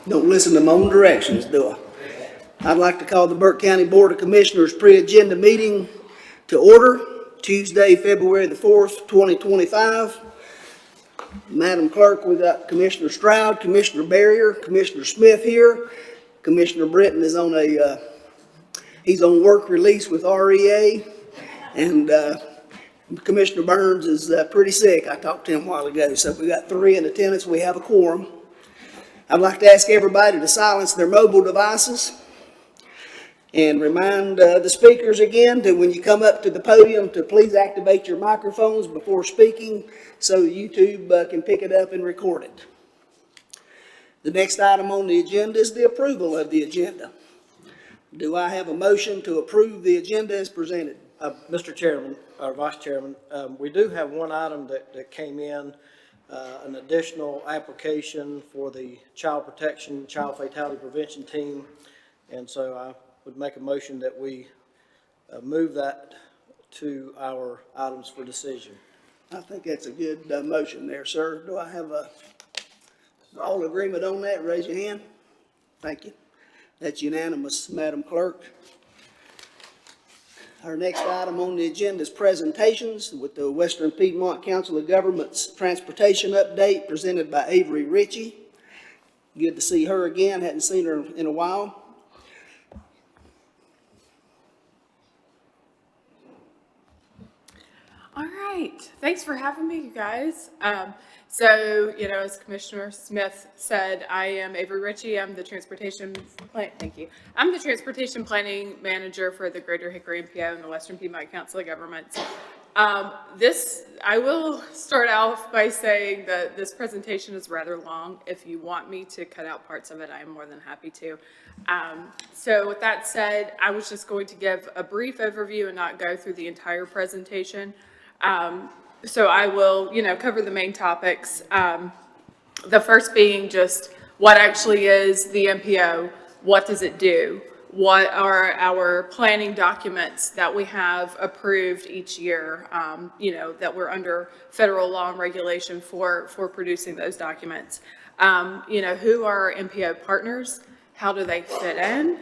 Don't listen to my own directions, do I? I'd like to call the Burke County Board of Commissioners pre-agenda meeting to order, Tuesday, February the 4th, 2025. Madam Clerk, we've got Commissioner Stroud, Commissioner Barrier, Commissioner Smith here. Commissioner Britton is on he's on work release with REA. And Commissioner Burns is pretty sick. I talked to him a while ago. So we got 3 in attendance. We have a quorum. I'd like to ask everybody to silence their mobile devices and remind the speakers again to, when you come up to the podium, to please activate your microphones before speaking so YouTube can pick it up and record it. The next item on the agenda is the approval of the agenda. Do I have a motion to approve the agenda as presented? Mr. Chairman, or Vice Chairman, we do have one item that came in, an additional application for the Child Protection, Child Fatality Prevention Team. And so I would make a motion that we move that to our items for decision. I think that's a good motion there, sir. Do I have all agreement on that? Raise your hand. Thank you. That's unanimous, Madam Clerk. Our next item on the agenda is presentations with the Western Piedmont Council of Governments Transportation Update presented by Avery Ritchie. Good to see her again. Hadn't seen her in a while. All right. Thanks for having me, you guys. So, as Commissioner Smith said, I am Avery Ritchie. I'm the transportation I'm the transportation planning manager for the Greater Hickory MPO and the Western Piedmont Council of Governments. I will start off by saying that this presentation is rather long. If you want me to cut out parts of it, I am more than happy to. So with that said, I was just going to give a brief overview and not go through the entire presentation. So I will, cover the main topics. The first being just what actually is the MPO, what does it do, what are our planning documents that we have approved each year, that we're under federal law and regulation for producing those documents. Who are our MPO partners? How do they fit in?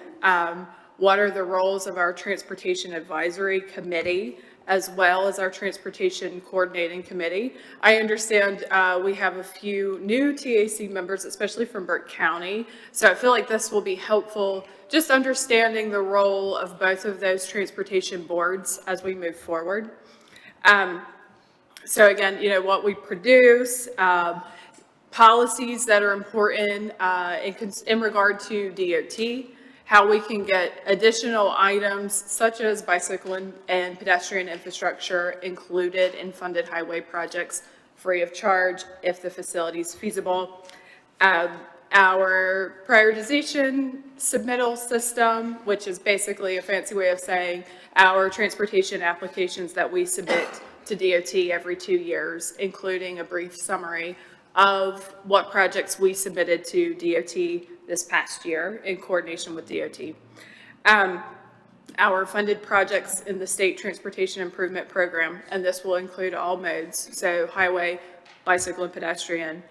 What are the roles of our Transportation Advisory Committee, as well as our Transportation Coordinating Committee? I understand we have a few new TAC members, especially from Burke County. So I feel like this will be helpful, just understanding the role of both of those transportation boards as we move forward. So again, what we produce, policies that are important in regard to DOT, how we can get additional items such as bicycle and pedestrian infrastructure included in funded highway projects free of charge if the facility is feasible. Our prioritization submittal system, which is basically a fancy way of saying our transportation applications that we submit to DOT every 2 years, including a brief summary of what projects we submitted to DOT this past year in coordination with DOT. Our funded projects in the State Transportation Improvement Program, and this will include all modes, so highway, bicycle and pedestrian,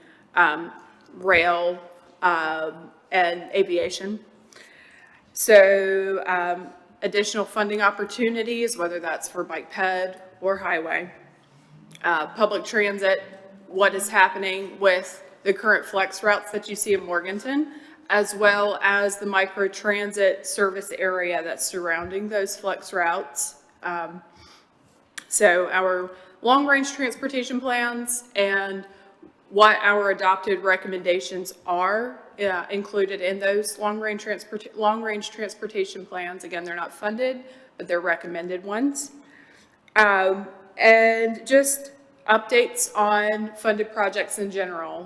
rail, and aviation. So additional funding opportunities, whether that's for bike ped or highway. Public transit, what is happening with the current flex routes that you see in Morganton, as well as the micro transit service area that's surrounding those flex routes. So our long-range transportation plans and what our adopted recommendations are included in those long-range transportation plans. Again, they're not funded, but they're recommended ones. And just updates on funded projects in general,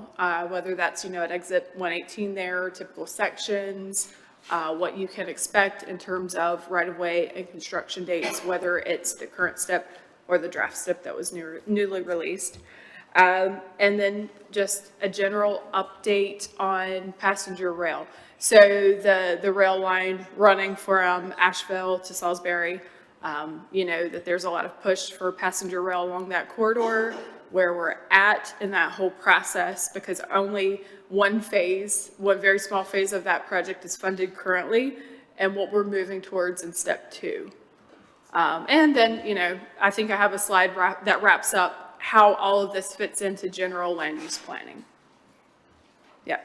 whether that's, at exit 118 there, typical sections, what you can expect in terms of right-of-way and construction dates, whether it's the current STIP or the draft STIP that was newly released. And then just a general update on passenger rail. So the rail line running from Asheville to Salisbury, that there's a lot of push for passenger rail along that corridor. Where we're at in that whole process, because only one very small phase of that project is funded currently, and what we're moving towards in step 2. And then, I think I have a slide that wraps up how all of this fits into general land use planning. Yeah.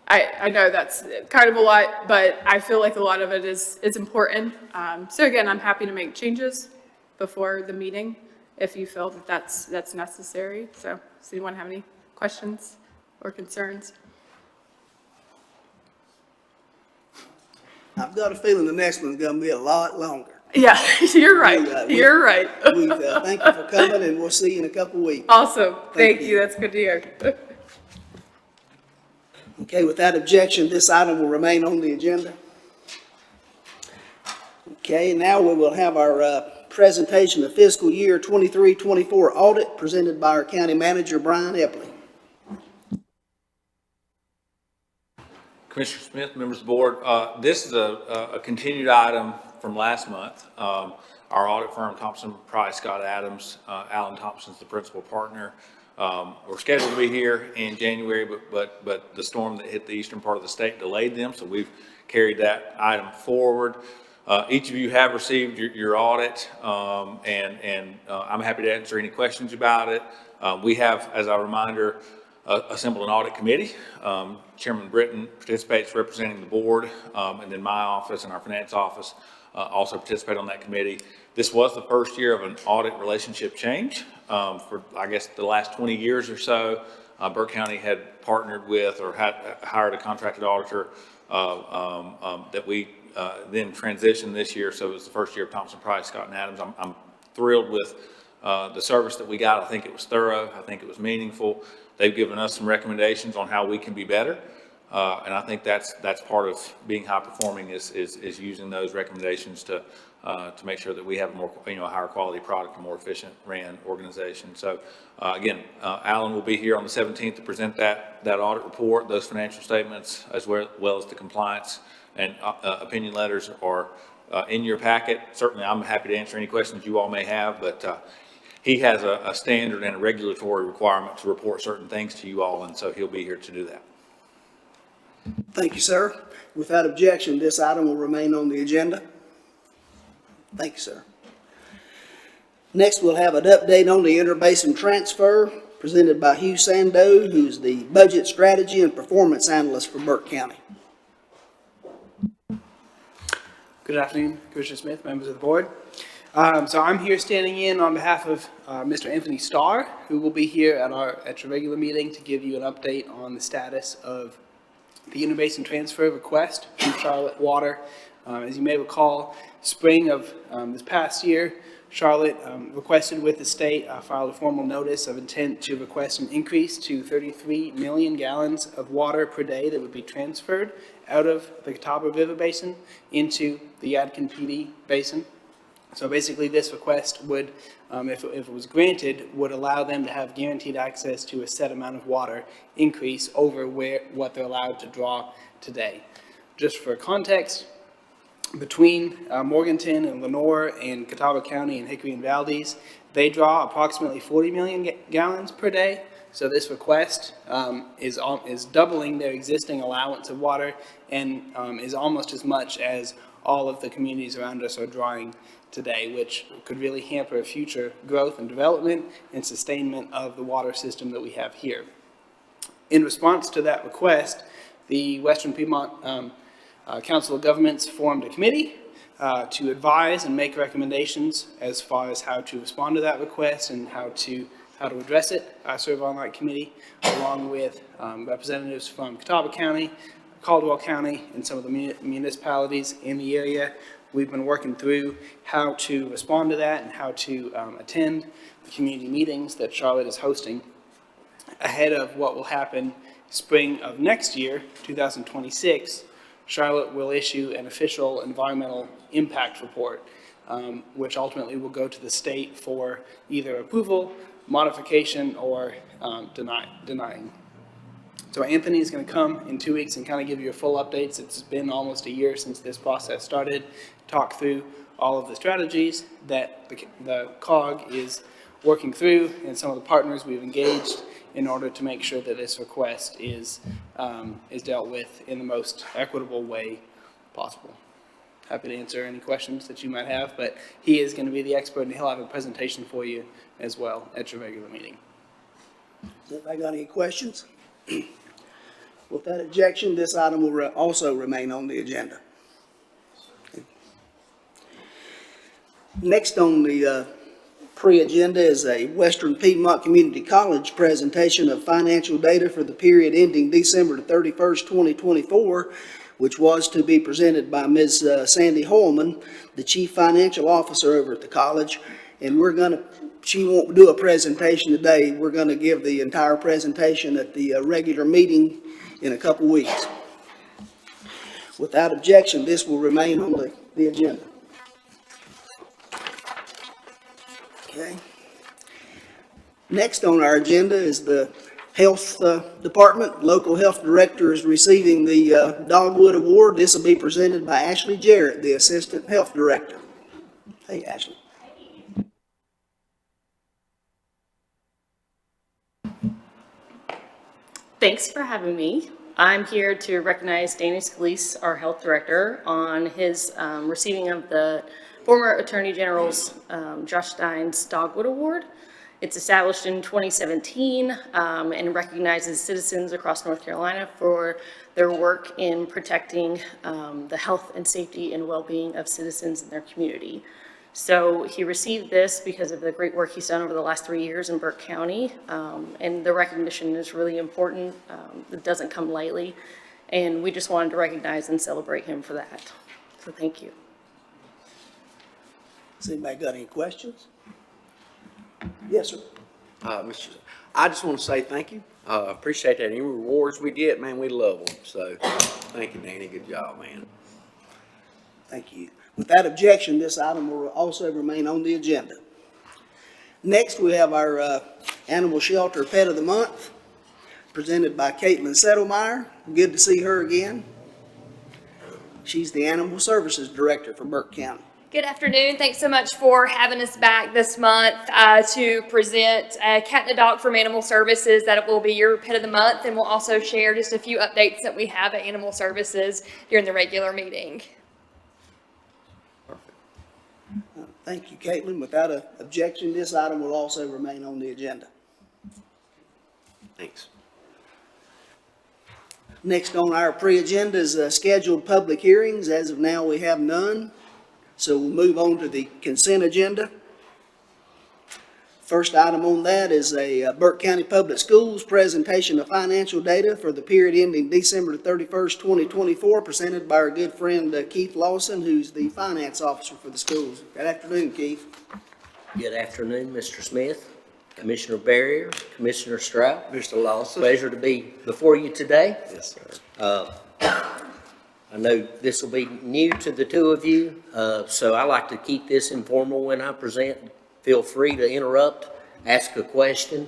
I know that's kind of a lot, but I feel like a lot of it is important. So again, I'm happy to make changes before the meeting if you feel that that's necessary. So does anyone have any questions or concerns? I've got a feeling the next one's gonna be a lot longer. Yeah, you're right. You're right. Thank you for coming, and we'll see you in a couple weeks. Awesome. Thank you. That's good to hear. Okay, without objection, this item will remain on the agenda. Okay, now we will have our presentation of fiscal year 23-24 audit presented by our county manager, Brian Epley. Commissioner Smith, members of the board, this is a continued item from last month. Our audit firm, Thompson Price Scott Adams, Alan Thompson's the principal partner. We're scheduled to be here in January, but the storm that hit the eastern part of the state delayed them, so we've carried that item forward. Each of you have received your audit, and I'm happy to answer any questions about it. We have, as a reminder, assembled an audit committee. Chairman Britton participates representing the board, and then my office and our finance office also participate on that committee. This was the first year of an audit relationship change. For, I guess, the last 20 years or so, Burke County had partnered with or had hired a contracted auditor that we then transitioned this year. So it was the first year of Thompson Price, Scott and Adams. I'm thrilled with the service that we got. I think it was thorough. I think it was meaningful. They've given us some recommendations on how we can be better. And I think that's part of being high performing is using those recommendations to make sure that we have a more, a higher quality product, a more efficient ran organization. So again, Alan will be here on the 17th to present that audit report, those financial statements, as well as the compliance and opinion letters are in your packet. Certainly, I'm happy to answer any questions you all may have, but he has a standard and a regulatory requirement to report certain things to you all, and so he'll be here to do that. Thank you, sir. Without objection, this item will remain on the agenda. Thank you, sir. Next, we'll have an update on the interbasin transfer presented by Hugh Sandow, who's the budget strategy and performance analyst for Burke County. Good afternoon, Commissioner Smith, members of the board. So I'm here standing in on behalf of Mr. Anthony Starr, who will be here at your regular meeting to give you an update on the status of the interbasin transfer request from Charlotte Water. As you may recall, spring of this past year, Charlotte requested with the state, filed a formal notice of intent to request an increase to 33 million gallons of water per day that would be transferred out of the Catawba River Basin into the Yadkin PD Basin. So basically, this request would, if it was granted, would allow them to have guaranteed access to a set amount of water increase over what they're allowed to draw today. Just for context, between Morganton and Lenoir and Catawba County and Hickory and Valdez, they draw approximately 40 million gallons per day. So this request is doubling their existing allowance of water and is almost as much as all of the communities around us are drawing today, which could really hamper future growth and development and sustainment of the water system that we have here. In response to that request, the Western Piedmont Council of Governments formed a committee to advise and make recommendations as far as how to respond to that request and how to address it. I serve on that committee along with representatives from Catawba County, Caldwell County, and some of the municipalities in the area. We've been working through how to respond to that and how to attend the community meetings that Charlotte is hosting ahead of what will happen spring of next year, 2026. Charlotte will issue an official environmental impact report, which ultimately will go to the state for either approval, modification, or denying. So Anthony is going to come in 2 weeks and kind of give you a full update. It's been almost a year since this process started. Talk through all of the strategies that the COG is working through and some of the partners we've engaged in order to make sure that this request is dealt with in the most equitable way possible. Happy to answer any questions that you might have, but he is going to be the expert and he'll have a presentation for you as well at your regular meeting. Has anybody got any questions? With that objection, this item will also remain on the agenda. Next on the pre-agenda is a Western Piedmont Community College presentation of financial data for the period ending December 31st, 2024, which was to be presented by Ms. Sandy Holman, the Chief Financial Officer over at the college. And she won't do a presentation today. We're going to give the entire presentation at the regular meeting in a couple weeks. Without objection, this will remain on the agenda. Okay. Next on our agenda is the Health Department. Local Health Director is receiving the Dogwood Award. This will be presented by Ashley Jarrett, the Assistant Health Director. Hey, Ashley. Thanks for having me. I'm here to recognize Danny Scalise, our health director, on his receiving of the former Attorney General's Josh Stein's Dogwood Award. It's established in 2017 and recognizes citizens across North Carolina for their work in protecting the health and safety and well-being of citizens in their community. So he received this because of the great work he's done over the last 3 years in Burke County, and the recognition is really important. It doesn't come lightly, and we just wanted to recognize and celebrate him for that. So thank you. Has anybody got any questions? Yes, sir. I just want to say thank you. Appreciate that. Any rewards we get, man, we love them. So thank you, Danny. Good job, man. Thank you. Without objection, this item will also remain on the agenda. Next, we have our Animal Shelter Pet of the Month, presented by Caitlin Settlemeyer. Good to see her again. She's the Animal Services Director for Burke County. Good afternoon. Thanks so much for having us back this month to present a cat and a dog from Animal Services. That will be your pet of the month, and we'll also share just a few updates that we have at Animal Services during the regular meeting. Thank you, Caitlin. Without an objection, this item will also remain on the agenda. Thanks. Next on our pre-agenda is scheduled public hearings. As of now, we have none. So we'll move on to the consent agenda. First item on that is a Burke County Public Schools presentation of financial data for the period ending December 31st, 2024, presented by our good friend Keith Lawson, who's the finance officer for the schools. Good afternoon, Keith. Good afternoon, Mr. Smith, Commissioner Barrier, Commissioner Stroud. Mr. Lawson? Pleasure to be before you today. Yes, sir. I know this will be new to the two of you, so I like to keep this informal when I present. Feel free to interrupt, ask a question,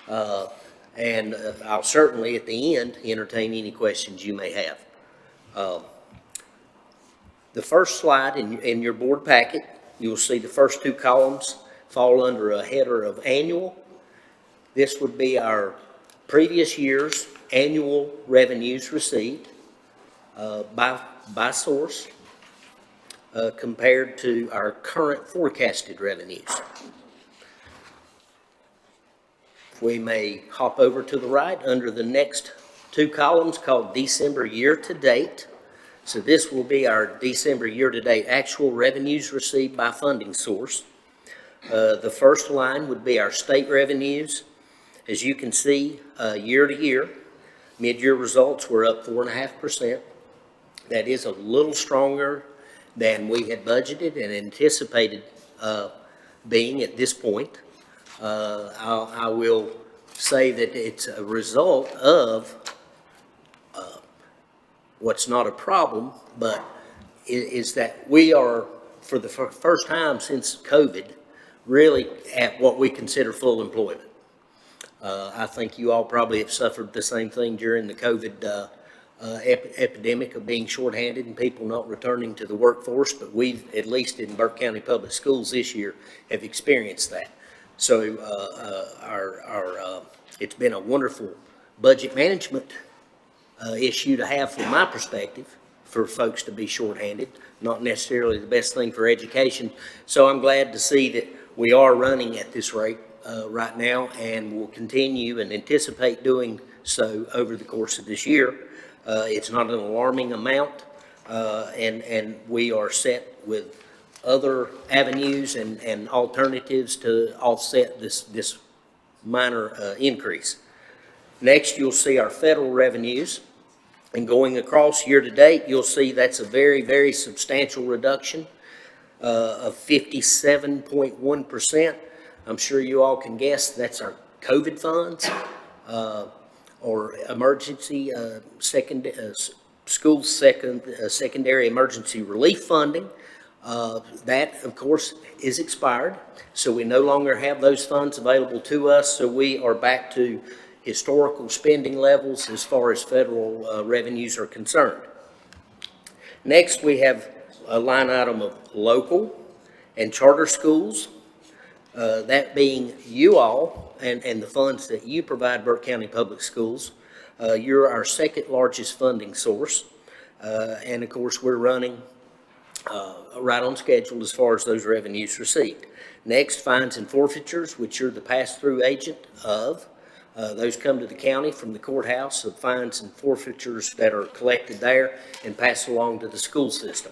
and I'll certainly at the end entertain any questions you may have. The first slide in your board packet, you'll see the first two columns fall under a header of annual. This would be our previous year's annual revenues received by source compared to our current forecasted revenues. If we may hop over to the right under the next two columns called December year-to-date. So this will be our December year-to-date actual revenues received by funding source. The first line would be our state revenues. As you can see, year-to-year, mid-year results were up 4.5%. That is a little stronger than we had budgeted and anticipated being at this point. I will say that it's a result of what's not a problem, but is that we are, for the first time since COVID, really at what we consider full employment. I think you all probably have suffered the same thing during the COVID epidemic of being shorthanded and people not returning to the workforce, but we've, at least in Burke County Public Schools this year, have experienced that. So it's been a wonderful budget management issue to have from my perspective, for folks to be shorthanded, not necessarily the best thing for education. So I'm glad to see that we are running at this rate right now and will continue and anticipate doing so over the course of this year. It's not an alarming amount, and we are set with other avenues and alternatives to offset this minor increase. Next, you'll see our federal revenues. And going across year-to-date, you'll see that's a very, very substantial reduction of 57.1%. I'm sure you all can guess that's our COVID funds or emergency secondary emergency relief funding. That, of course, is expired, so we no longer have those funds available to us, so we are back to historical spending levels as far as federal revenues are concerned. Next, we have a line item of local and charter schools, that being you all and the funds that you provide Burke County Public Schools. You're our second largest funding source, and of course we're running right on schedule as far as those revenues received. Next, fines and forfeitures, which you're the pass-through agent of. Those come to the county from the courthouse of fines and forfeitures that are collected there and passed along to the school system.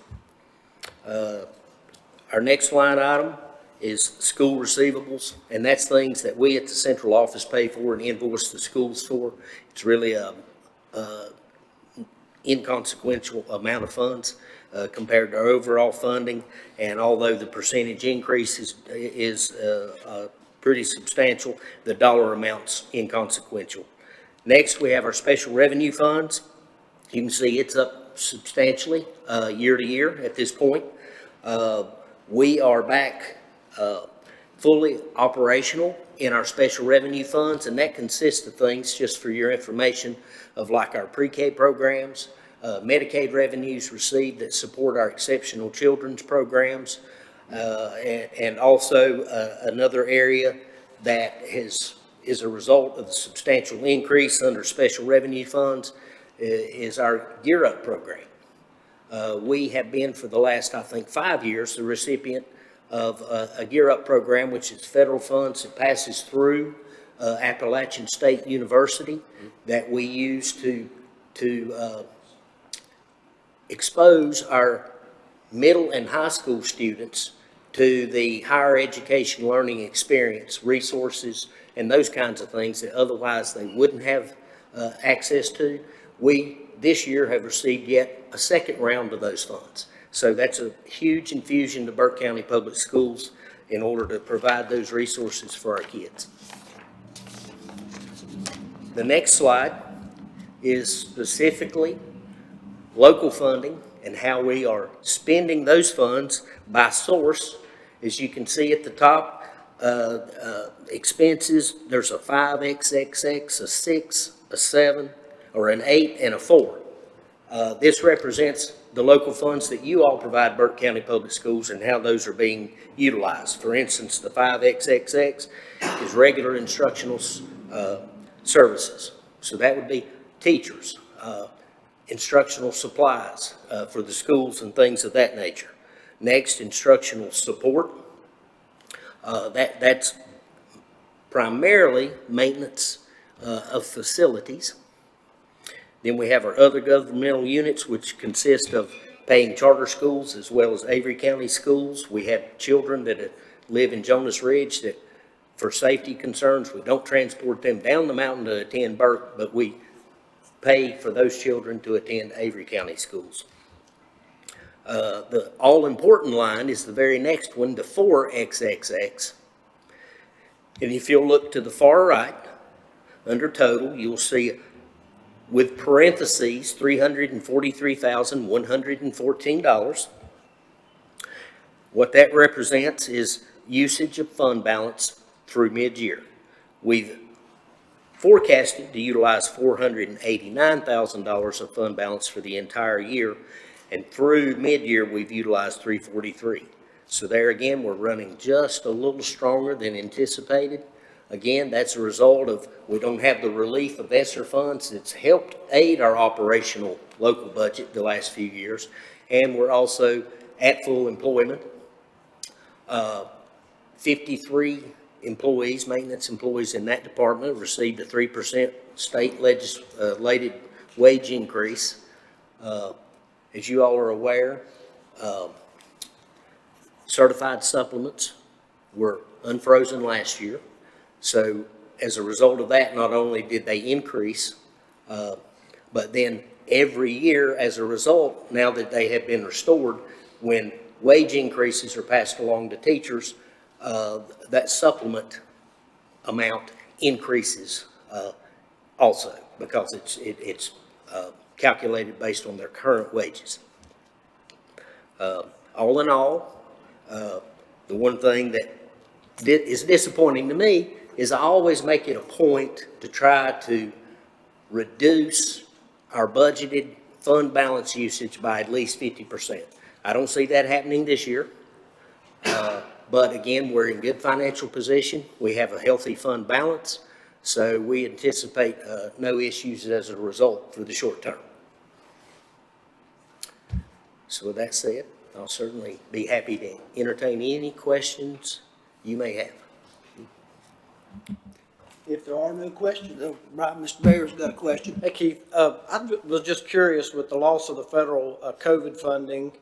Our next line item is school receivables, and that's things that we at the central office pay for and invoice the schools for. It's really a inconsequential amount of funds compared to our overall funding, and although the percentage increase is pretty substantial, the dollar amount's inconsequential. Next, we have our special revenue funds. You can see it's up substantially year to year at this point. We are back fully operational in our special revenue funds, and that consists of things, just for your information, of like our pre-K programs, Medicaid revenues received that support our exceptional children's programs, and also another area that is a result of the substantial increase under special revenue funds is our Gear Up program. We have been for the last, I think, 5 years, the recipient of a Gear Up program, which is federal funds that passes through Appalachian State University that we use to expose our middle and high school students to the higher education learning experience, resources, and those kinds of things that otherwise they wouldn't have access to. We, this year, have received yet a second round of those funds. So that's a huge infusion to Burke County Public Schools, in order to provide those resources for our kids. The next slide is specifically local funding and how we are spending those funds by source. As you can see at the top, expenses, there's a 5XXX, a 6, a 7, or an 8, and a 4. This represents the local funds that you all provide Burke County Public Schools and how those are being utilized. For instance, the 5XXX is regular instructional services. So that would be teachers, instructional supplies for the schools and things of that nature. Next, instructional support. That's primarily maintenance of facilities. Then we have our other governmental units, which consist of paying charter schools as well as Avery County schools. We have children that live in Jonas Ridge that, for safety concerns, we don't transport them down the mountain to attend Burke, but we pay for those children to attend Avery County schools. The all-important line is the very next one, the 4XXX. And if you'll look to the far right, under total, you'll see with parentheses, $343,114. What that represents is usage of fund balance through mid-year. We've forecasted to utilize $489,000 of fund balance for the entire year, and through mid-year, we've utilized $343,000. So there again, we're running just a little stronger than anticipated. Again, that's a result of we don't have the relief of ESSER funds that's helped aid our operational local budget the last few years. And we're also at full employment. 53 employees, maintenance employees in that department received a 3% state legislated wage increase. As you all are aware, certified supplements were unfrozen last year. So as a result of that, not only did they increase, but then every year as a result, now that they have been restored, when wage increases are passed along to teachers, that supplement amount increases also, because it's calculated based on their current wages. All in all, the one thing that is disappointing to me is I always make it a point to try to reduce our budgeted fund balance usage by at least 50%. I don't see that happening this year. But again, we're in good financial position. We have a healthy fund balance, so we anticipate no issues as a result for the short term. So with that said, I'll certainly be happy to entertain any questions you may have. If there are no questions, right, Mr. Bear's got a question. Hey Keith, I was just curious with the loss of the federal COVID funding,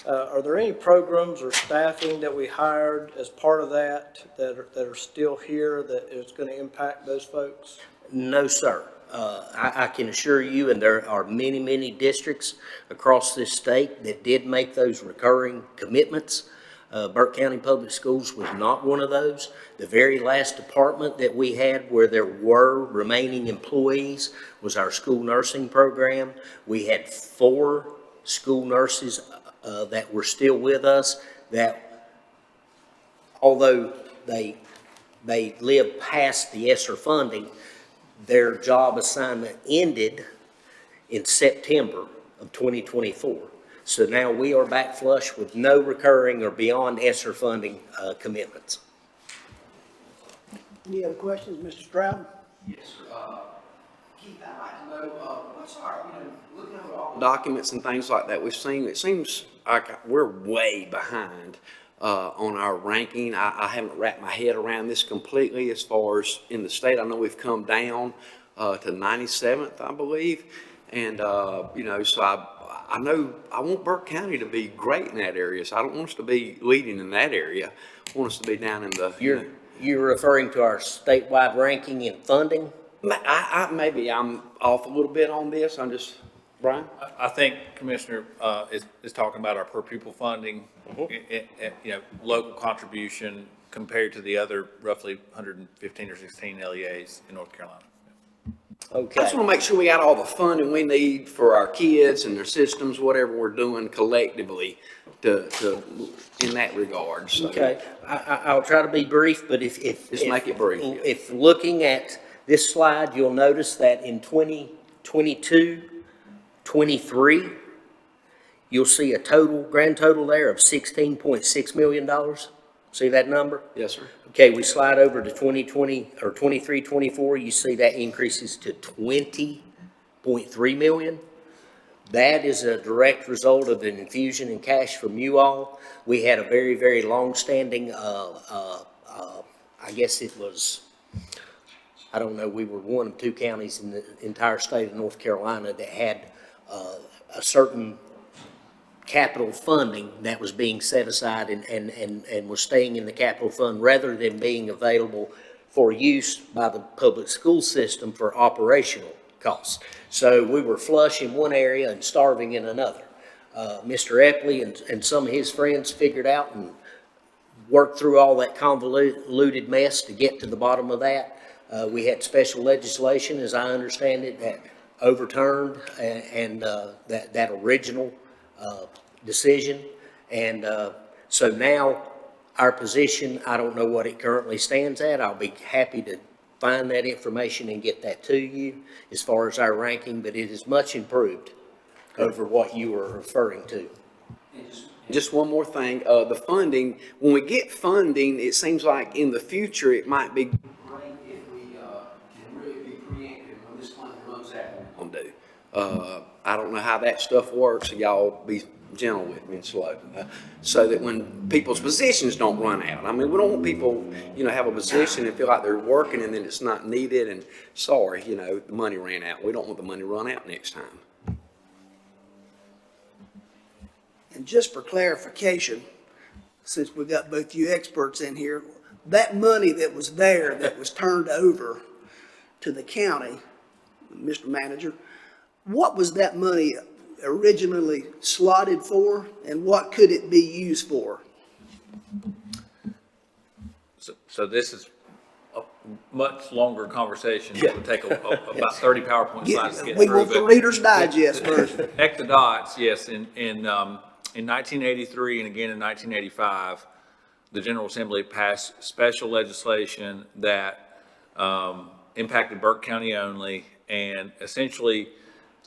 are there any programs or staffing that we hired as part of that are still here that is going to impact those folks? No, sir. I can assure you, and there are many, many districts across this state that did make those recurring commitments. Burke County Public Schools was not one of those. The very last department that we had where there were remaining employees was our school nursing program. We had 4 school nurses that were still with us that, although they lived past the ESSER funding, their job assignment ended in September of 2024. So now we are back flush with no recurring or beyond ESSER funding commitments. Any other questions, Mr. Stroud? Yes, sir. Keith, I'd like to know, what's our, looking over all the documents and things like that we've seen, it seems like we're way behind on our ranking. I haven't wrapped my head around this completely as far as in the state. I know we've come down to 97th, I believe. And, so I know I want Burke County to be great in that area, so I don't want us to be leading in that area. I want us to be down in the... You're referring to our statewide ranking in funding? Maybe I'm off a little bit on this. I'm just Brian? I think Commissioner is talking about our per pupil funding, local contribution compared to the other roughly 115 or 16 LEAs in North Carolina. I Okay. just want to make sure we got all the funding we need for our kids and their systems, whatever we're doing collectively to in that regard. So, Okay, I'll try to be brief, but if. Just make it brief, yeah. If looking at this slide, you'll notice that in 2022, 23, you'll see a grand total there of $16.6 million. See that number? Yes, sir. Okay, we slide over to 2020, or 23, 24, you see that increases to 20.3 million. That is a direct result of an infusion in cash from you all. We had a very, very long-standing, I guess it was, I don't know, we were one of two counties in the entire state of North Carolina that had a certain capital funding that was being set aside and was staying in the capital fund rather than being available for use by the public school system for operational costs. So we were flush in one area and starving in another. Mr. Epley and some of his friends figured out and worked through all that convoluted mess to get to the bottom of that. We had special legislation, as I understand it, that overturned and that original decision. And so now our position, I don't know what it currently stands at. I'll be happy to find that information and get that to you as far as our ranking, but it is much improved over what you were referring to. Just one more thing, the funding, when we get funding, it seems like in the future, it might be great if we can really be preemptive when this funding runs out. We're gonna do. I don't know how that stuff works, so y'all be gentle with me and slow. So that when people's positions don't run out. I mean, we don't want people, have a position and feel like they're working and then it's not needed and sorry, the money ran out. We don't want the money to run out next time. And just for clarification, since we've got both you experts in here, that money that was there, that was turned over to the county, Mr. Manager, what was that money originally slotted for, and what could it be used for? So this is a much longer conversation. It would take about 30 PowerPoint slides to get We through. want the Reader's Digest version. Connect the dots, yes. In 1983 and again in 1985, the General Assembly passed special legislation that impacted Burke County only, and essentially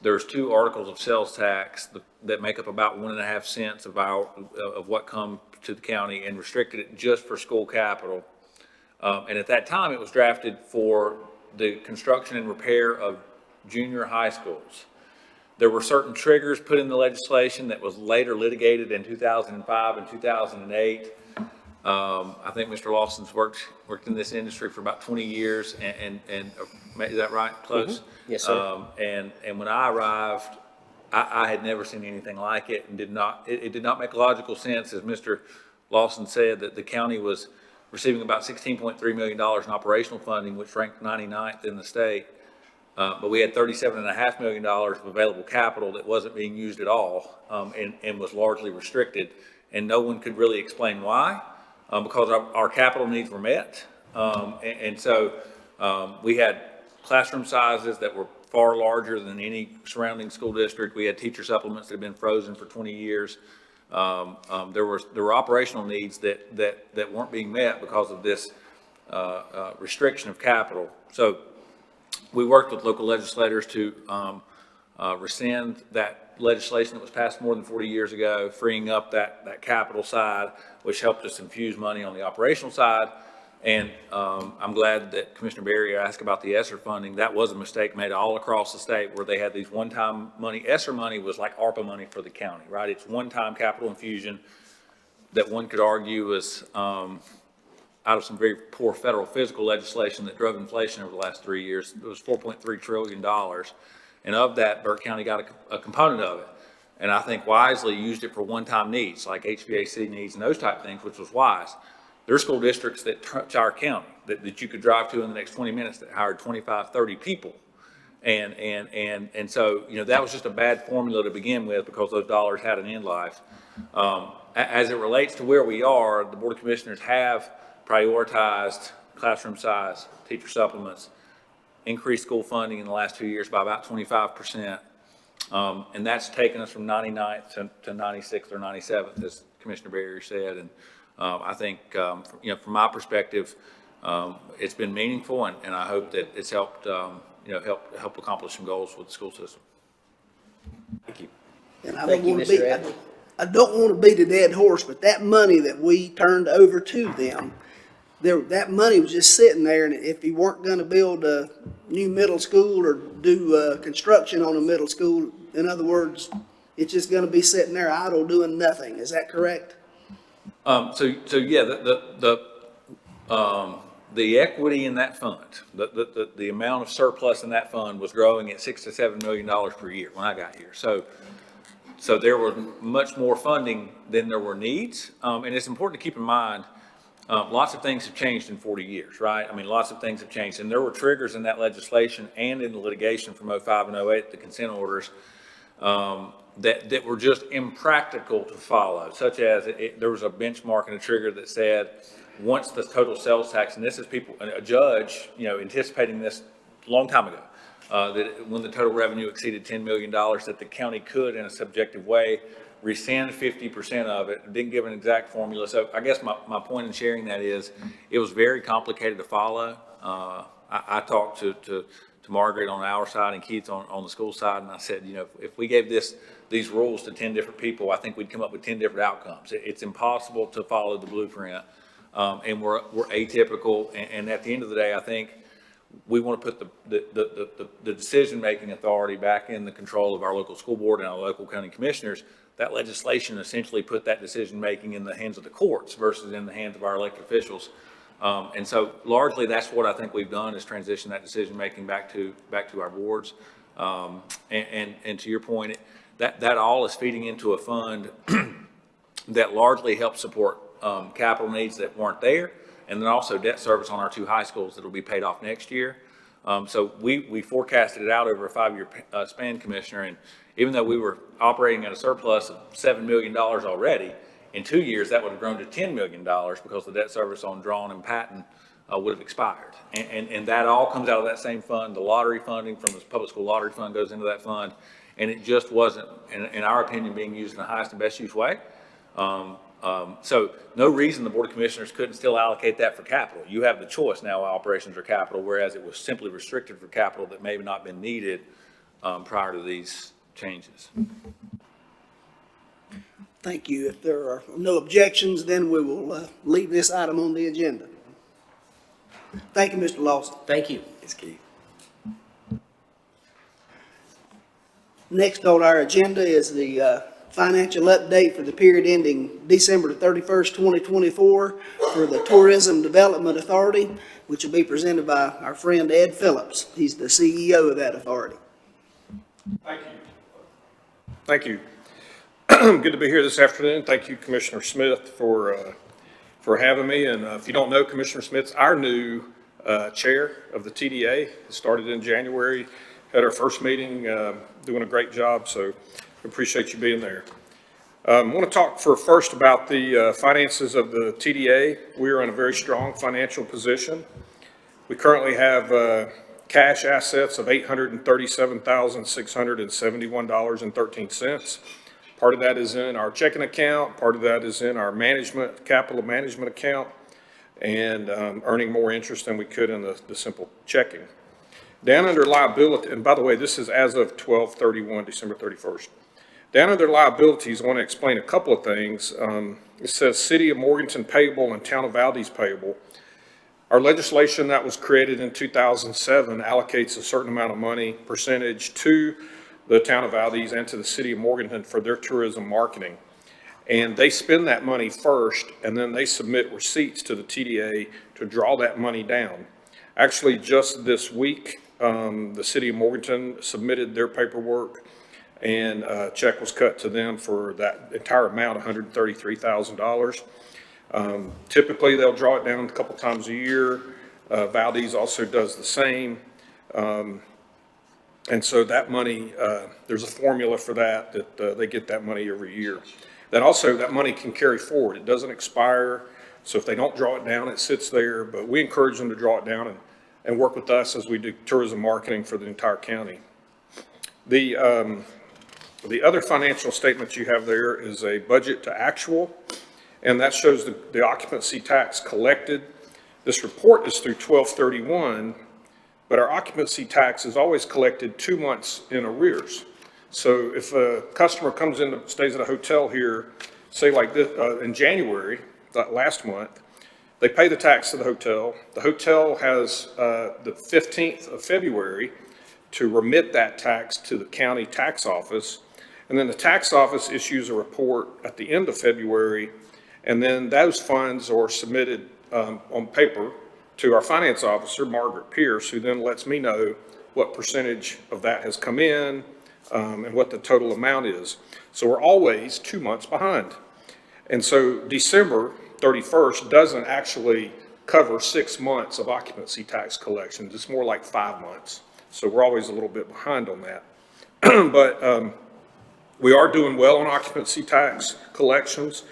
there's two articles of sales tax that make up about 1.5 cents of what come to the county, and restricted it just for school capital. And at that time, it was drafted for the construction and repair of junior high schools. There were certain triggers put in the legislation that was later litigated in 2005 and 2008. I think Mr. Lawson's worked in this industry for about 20 years, and is that right? Close? Mm-hmm. Yes, sir. And when I arrived, I had never seen anything like it, and it did not make logical sense, as Mr. Lawson said, that the county was receiving about $16.3 million in operational funding, which ranked 99th in the state. But we had $37.5 million of available capital that wasn't being used at all, and was largely restricted. And no one could really explain why, because our capital needs were met. So we had classroom sizes that were far larger than any surrounding school district. We had teacher supplements that had been frozen for 20 years. There were operational needs that weren't being met because of this restriction of capital. So we worked with local legislators to rescind that legislation that was passed more than 40 years ago, freeing up that capital side, which helped us infuse money on the operational side. And I'm glad that Commissioner Berry asked about the ESSER funding. That was a mistake made all across the state, where they had these one-time money. ESSER money was like ARPA money for the county, right? It's one-time capital infusion that one could argue was out of some very poor federal fiscal legislation that drove inflation over the last 3 years. It was $4.3 trillion. And of that, Burke County got a component of it. And I think wisely used it for one-time needs, like HVAC needs and those type of things, which was wise. There are school districts that touch our county that you could drive to in the next 20 minutes that hired 25, 30 people. And so, that was just a bad formula to begin with because those dollars had an end life. As it relates to where we are, the Board of Commissioners have prioritized classroom size, teacher supplements, increased school funding in the last 2 years by about 25%. And that's taken us from 99th to 96th or 97th, as Commissioner Barrier said. And I think, from my perspective, it's been meaningful, and I hope that it's helped, help accomplish some goals with the school system. Thank you. And I Thank don't you, want to Mr. beat, Evans. I don't want to beat a dead horse, but that money that we turned over to them, that money was just sitting there, and if you weren't gonna build a new middle school or do, construction on a middle school, in other words, it's just gonna be sitting there idle doing nothing. Is that correct? So yeah, the equity in that fund, the amount of surplus in that fund was growing at $6 to $7 million per year when I got here. So there was much more funding than there were needs. And it's important to keep in mind, lots of things have changed in 40 years, right? I mean, lots of things have changed. And there were triggers in that legislation and in the litigation from 05 and 08, the consent orders, that were just impractical to follow, such as there was a benchmark and a trigger that said, once the total sales tax, and this is a judge, anticipating this a long time ago, that when the total revenue exceeded $10 million, that the county could, in a subjective way, rescind 50% of it. Didn't give an exact formula. So I guess my point in sharing that is, it was very complicated to follow. I talked to Margaret on our side and Keith on the school side, and I said, if we gave these rules to 10 different people, I think we'd come up with 10 different outcomes. It's impossible to follow the blueprint, and we're atypical. And at the end of the day, I think we want to put the decision-making authority back in the control of our local school board and our local county commissioners. That legislation essentially put that decision-making in the hands of the courts versus in the hands of our elected officials. And so largely that's what I think we've done, is transition that decision-making back to our boards. And to your point, that all is feeding into a fund that largely helps support capital needs that weren't there, and then also debt service on our 2 high schools that will be paid off next year. So we forecasted it out over a 5-year span, Commissioner, and even though we were operating at a surplus of $7 million already, in 2 years that would have grown to $10 million because the debt service on Drawn and Patton would have expired. And that all comes out of that same fund. The lottery funding from the public school lottery fund goes into that fund, and it just wasn't, in our opinion, being used in the highest and best use way. So no reason the Board of Commissioners couldn't still allocate that for capital. You have the choice now, operations or capital, whereas it was simply restricted for capital that may have not been needed prior to these changes. Thank you. If there are no objections, then we will leave this item on the agenda. Thank you, Mr. Lawson. Thank you. It's Keith. Next on our agenda is the financial update for the period ending December 31st, 2024 for the Tourism Development Authority, which will be presented by our friend Ed Phillips. He's the CEO of that authority. Thank you. Thank you. Good to be here this afternoon. Thank you, Commissioner Smith, for having me. And if you don't know, Commissioner Smith's our new chair of the TDA. It started in January, had our first meeting, doing a great job, so appreciate you being there. I want to talk first about the finances of the TDA. We are in a very strong financial position. We currently have cash assets of $837,671.13. Part of that is in our checking account, part of that is in our capital management account, and earning more interest than we could in the simple checking. Down under liability, and by the way, this is as of 12/31, December 31st. Down under liabilities, I want to explain a couple of things. It says City of Morganton payable and Town of Valdez payable. Our legislation that was created in 2007 allocates a certain amount of money, percentage, to the Town of Valdez and to the City of Morganton for their tourism marketing. And they spend that money first, and then they submit receipts to the TDA to draw that money down. Actually, just this week, the City of Morganton submitted their paperwork, and a check was cut to them for that entire amount, $133,000. Typically, they'll draw it down a couple times a year. Valdez also does the same. And so that money, there's a formula for that, they get that money every year. That money can carry forward. It doesn't expire. So if they don't draw it down, it sits there, but we encourage them to draw it down and work with us as we do tourism marketing for the entire county. The other financial statement you have there is a budget to actual, and that shows the occupancy tax collected. This report is through 12/31, but our occupancy tax is always collected 2 months in arrears. So if a customer comes in, stays at a hotel here, say like this, in January, that last month, they pay the tax to the hotel. The hotel has the 15th of February to remit that tax to the county tax office. And then the tax office issues a report at the end of February. And then those funds are submitted on paper to our finance officer, Margaret Pierce, who then lets me know what percentage of that has come in and what the total amount is. So we're always 2 months behind. And so December 31st doesn't actually cover 6 months of occupancy tax collections. It's more like 5 months. So we're always a little bit behind on that. But we are doing well on occupancy tax collections.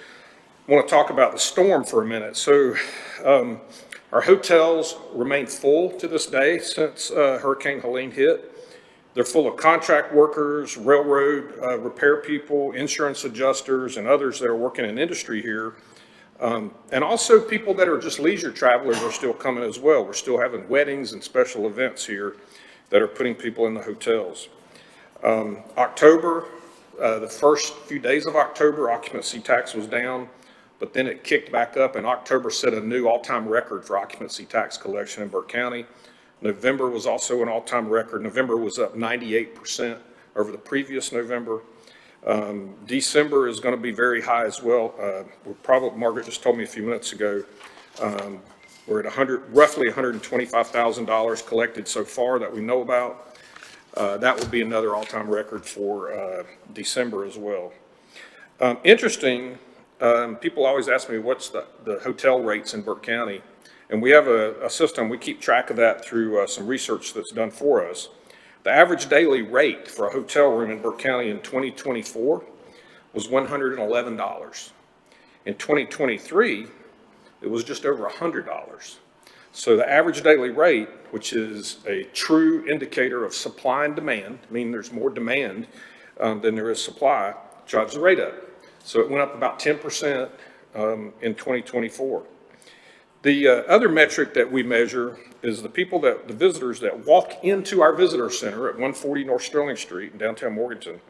I want to talk about the storm for a minute. So our hotels remain full to this day since Hurricane Helene hit. They're full of contract workers, railroad repair people, insurance adjusters, and others that are working in industry here. And also people that are just leisure travelers are still coming as well. We're still having weddings and special events here that are putting people in the hotels. October, the first few days of October, occupancy tax was down, but then it kicked back up, and October set a new all-time record for occupancy tax collection in Burke County. November was also an all-time record. November was up 98% over the previous November. December is going to be very high as well. Margaret just told me a few minutes ago, we're at roughly $125,000 collected so far that we know about. That would be another all-time record for December as well. Interesting, people always ask me what's the hotel rates in Burke County. And we have a system, we keep track of that through some research that's done for us. The average daily rate for a hotel room in Burke County in 2024 was $111. In 2023, it was just over $100. So the average daily rate, which is a true indicator of supply and demand, meaning there's more demand than there is supply, drives the rate up. So it went up about 10% in 2024. The other metric that we measure is the visitors that walk into our visitor center at 140 North Sterling Street in downtown Morganton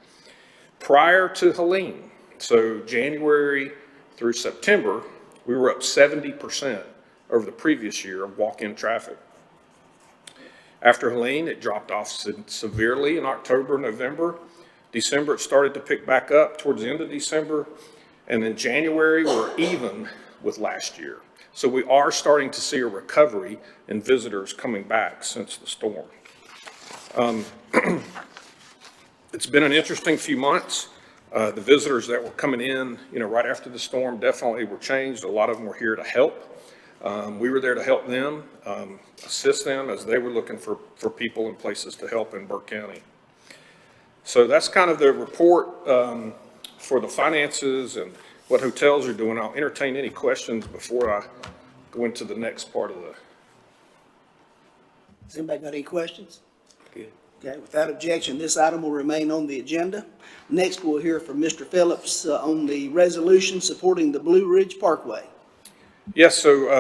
prior to Helene. So January through September, we were up 70% over the previous year of walk-in traffic. After Helene, it dropped off severely in October, November. December, it started to pick back up towards the end of December. And in January, we're even with last year. So we are starting to see a recovery in visitors coming back since the storm. It's been an interesting few months. The visitors that were coming in, right after the storm definitely were changed. A lot of them were here to help. We were there to help them, assist them as they were looking for people and places to help in Burke County. So that's kind of the report for the finances and what hotels are doing. I'll entertain any questions before I go into the next part of the. Has anybody got any questions? Good. Okay, without objection, this item will remain on the agenda. Next, we'll hear from Mr. Phillips on the resolution supporting the Blue Ridge Parkway. Yes, so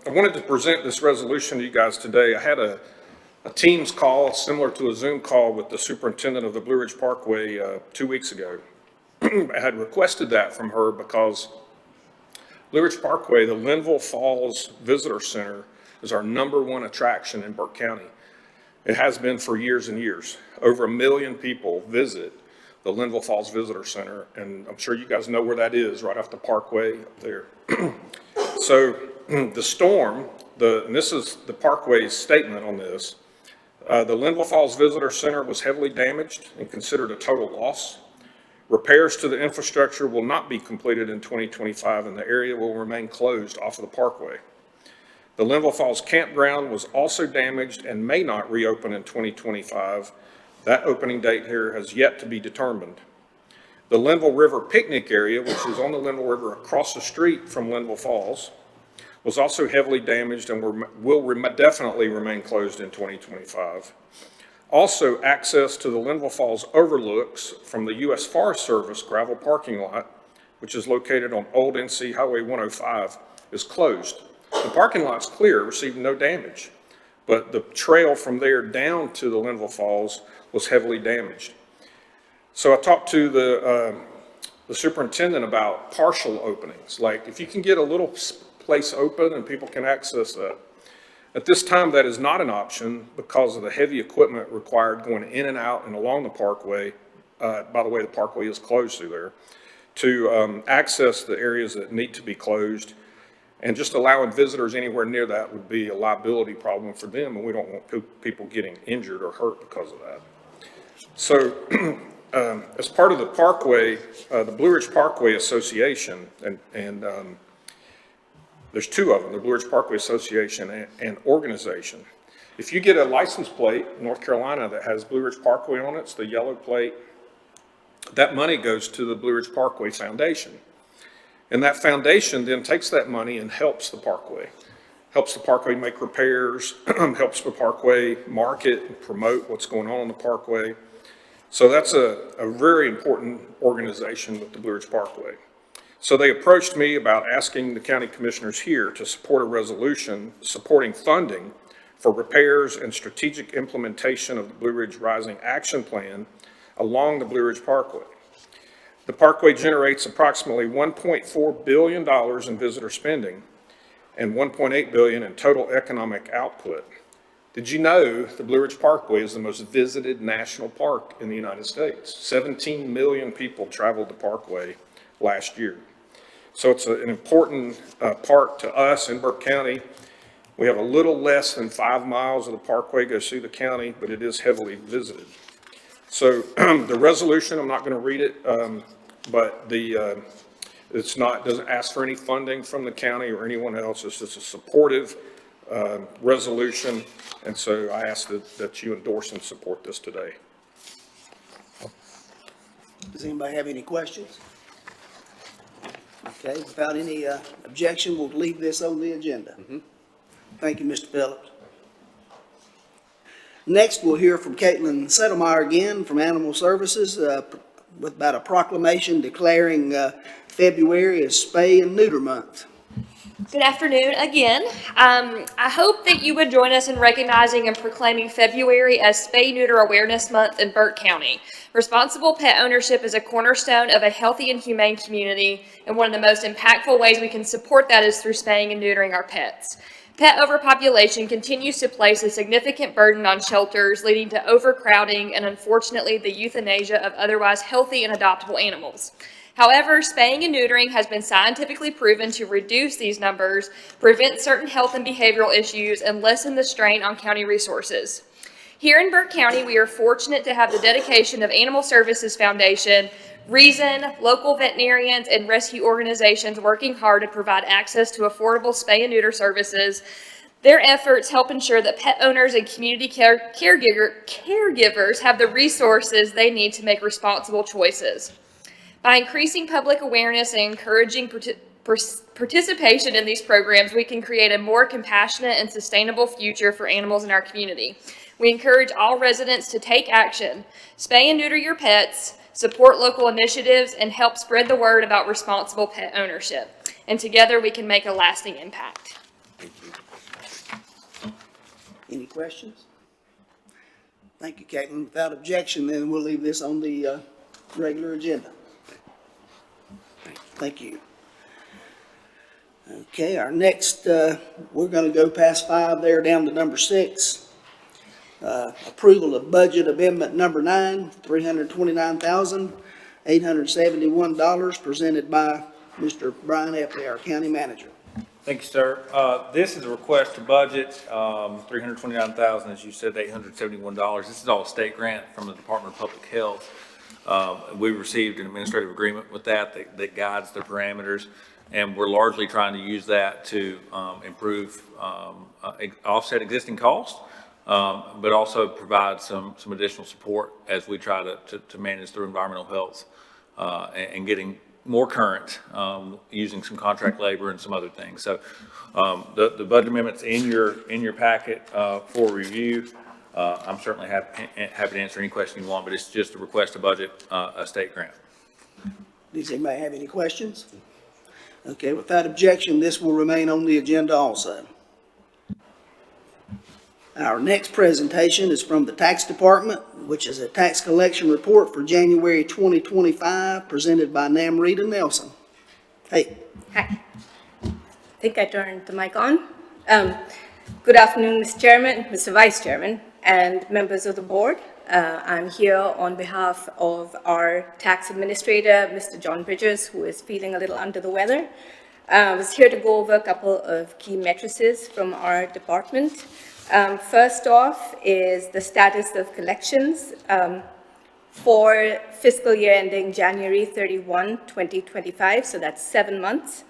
I wanted to present this resolution to you guys today. I had a Teams call similar to a Zoom call with the superintendent of the Blue Ridge Parkway 2 weeks ago. I had requested that from her because Blue Ridge Parkway, the Linville Falls Visitor Center, is our #1 attraction in Burke County. It has been for years and years. Over 1 million people visit the Linville Falls Visitor Center, and I'm sure you guys know where that is, right off the Parkway up there. So the storm, and this is the Parkway's statement on this, the Linville Falls Visitor Center was heavily damaged and considered a total loss. Repairs to the infrastructure will not be completed in 2025, and the area will remain closed off of the Parkway. The Linville Falls Campground was also damaged and may not reopen in 2025. That opening date here has yet to be determined. The Linville River picnic area, which is on the Linville River across the street from Linville Falls, was also heavily damaged and definitely remain closed in 2025. Also, access to the Linville Falls overlooks from the U.S. Forest Service gravel parking lot, which is located on Old NC Highway 105, is closed. The parking lot's clear, received no damage, but the trail from there down to the Linville Falls was heavily damaged. So I talked to the superintendent about partial openings, like if you can get a little place open and people can access that. At this time, that is not an option because of the heavy equipment required going in and out and along the parkway. By the way, the parkway is closed through there, to access the areas that need to be closed. And just allowing visitors anywhere near that would be a liability problem for them, and we don't want people getting injured or hurt because of that. So as part of the parkway, the Blue Ridge Parkway Association, and there's two of them, the Blue Ridge Parkway Association and organization. If you get a license plate in North Carolina that has Blue Ridge Parkway on it, it's the yellow plate, that money goes to the Blue Ridge Parkway Foundation. And that foundation then takes that money and helps the parkway make repairs, helps the parkway market and promote what's going on the parkway. So that's a very important organization with the Blue Ridge Parkway. So they approached me about asking the county commissioners here to support a resolution supporting funding for repairs and strategic implementation of the Blue Ridge Rising Action Plan along the Blue Ridge Parkway. The parkway generates approximately $1.4 billion in visitor spending and $1.8 billion in total economic output. Did you know the Blue Ridge Parkway is the most visited national park in the United States? 17 million people traveled the parkway last year. So it's an important park to us in Burke County. We have a little less than 5 miles of the parkway goes through the county, but it is heavily visited. So the resolution, I'm not going to read it, but doesn't ask for any funding from the county or anyone else. It's just a supportive resolution, and so I ask that you endorse and support this today. Does anybody have any questions? Okay, without any objection, we'll leave this on the agenda. Thank you, Mr. Phillips. Next, we'll hear from Caitlin Settlemeyer again from Animal Services about a proclamation declaring February as Spay and Neuter Month. Good afternoon again. I hope that you would join us in recognizing and proclaiming February as Spay Neuter Awareness Month in Burke County. Responsible pet ownership is a cornerstone of a healthy and humane community, and one of the most impactful ways we can support that is through spaying and neutering our pets. Pet overpopulation continues to place a significant burden on shelters, leading to overcrowding and, unfortunately, the euthanasia of otherwise healthy and adoptable animals. However, spaying and neutering has been scientifically proven to reduce these numbers, prevent certain health and behavioral issues, and lessen the strain on county resources. Here in Burke County, we are fortunate to have the dedication of Animal Services Foundation, Reason, local veterinarians, and rescue organizations working hard to provide access to affordable spay and neuter services. Their efforts help ensure that pet owners and community caregivers have the resources they need to make responsible choices. By increasing public awareness and encouraging participation in these programs, we can create a more compassionate and sustainable future for animals in our community. We encourage all residents to take action, spay and neuter your pets, support local initiatives, and help spread the word about responsible pet ownership. And together we can make a lasting impact. Any questions? Thank you, Caitlin. Without objection, then we'll leave this on the regular agenda. Thank you. Okay, our next, we're going to go past 5 there down to number 6. Approval of budget amendment number 9, $329,871, presented by Mr. Brian Epley, our county manager. Thank you, sir. This is a request to budget, $329,000, as you said, $871. This is all a state grant from the Department of Public Health. We received an administrative agreement with that guides the parameters, and we're largely trying to use that to improve, offset existing costs, but also provide some additional support as we try to manage through environmental health and getting more current, using some contract labor and some other things. So the budget amendment's in your packet for review. I'm certainly happy to answer any question you want, but it's just to request a budget, a state grant. Does anybody have any questions? Okay, without objection, this will remain on the agenda also. Our next presentation is from the Tax Department, which is a tax collection report for January 2025, presented by Namrita Nelson. Hey. Hi. I think I turned the mic on. Good afternoon, Mr. Chairman, Mr. Vice Chairman, and members of the board. I'm here on behalf of our tax administrator, Mr. John Bridges, who is feeling a little under the weather. I was here to go over a couple of key matrices from our department. First off is the status of collections for fiscal year ending January 31, 2025, so that's 7 months.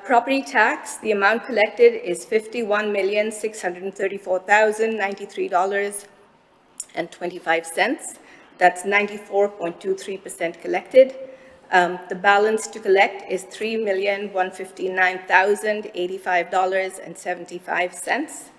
Property tax, the amount collected is $51,634,093.25. That's 94.23% collected. The balance to collect is $3,159,085.75.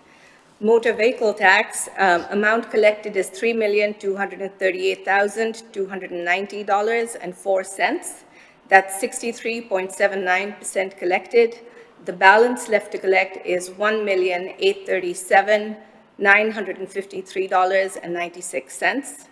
Motor vehicle tax, amount collected is $3,238,290.04. That's 63.79% collected. The balance left to collect is $1,837,953.96.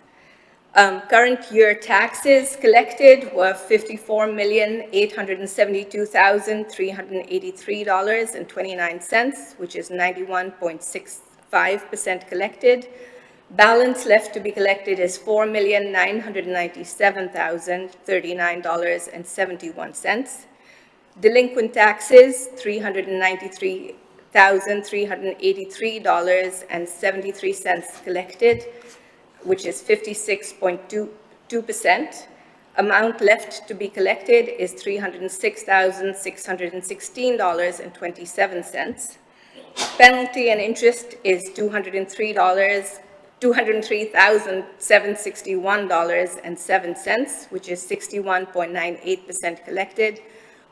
Current year taxes collected were $54,872,383.29, which is 91.65% collected. Balance left to be collected is $4,997,039.71. Delinquent taxes, $393,383.73 collected, which is 56.22%. Amount left to be collected is $306,616.27. Penalty and interest is $203,761.07, which is 61.98% collected.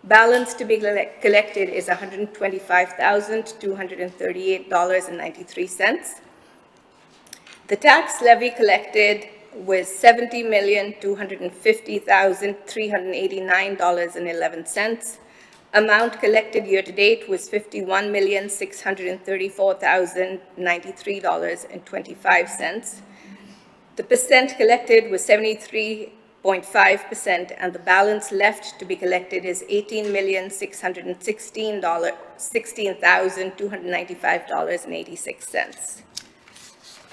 Balance to be collected is $125,238.93. The tax levy collected was $70,250,389.11. Amount collected year-to-date was $51,634,093.25. The percent collected was 73.5%, and the balance left to be collected is $18,616,295.86.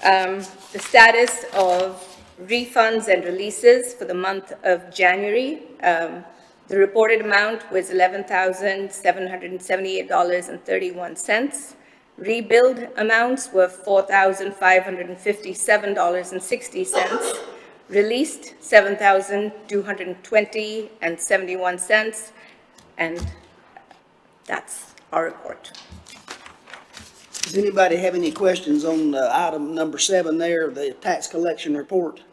The status of refunds and releases for the month of January. The reported amount was $11,778.31. Rebilled amounts were $4,557.60. Released $7,220.71. And that's our report. Does anybody have any questions on item number 7 there, the tax collection report?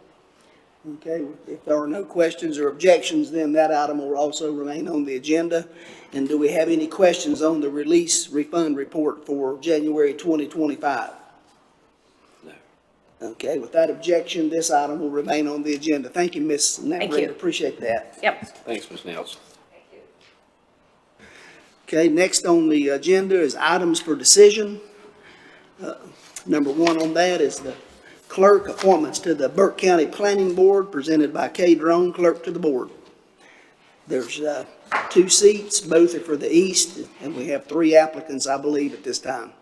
Okay, if there are no questions or objections, then that item will also remain on the agenda. And do we have any questions on the release refund report for January 2025? No. Okay, without objection, this item will remain on the agenda. Thank you, Ms. Thank you. Navarrete. Appreciate that. Yep. Thanks, Ms. Nelson. Okay, next on the agenda is items for decision. Number 1 on that is the clerk appointments to the Burke County Planning Board, presented by Kay Drone, clerk to the board. There's 2 seats, both are for the east, and we have 3 applicants, I believe, at this time.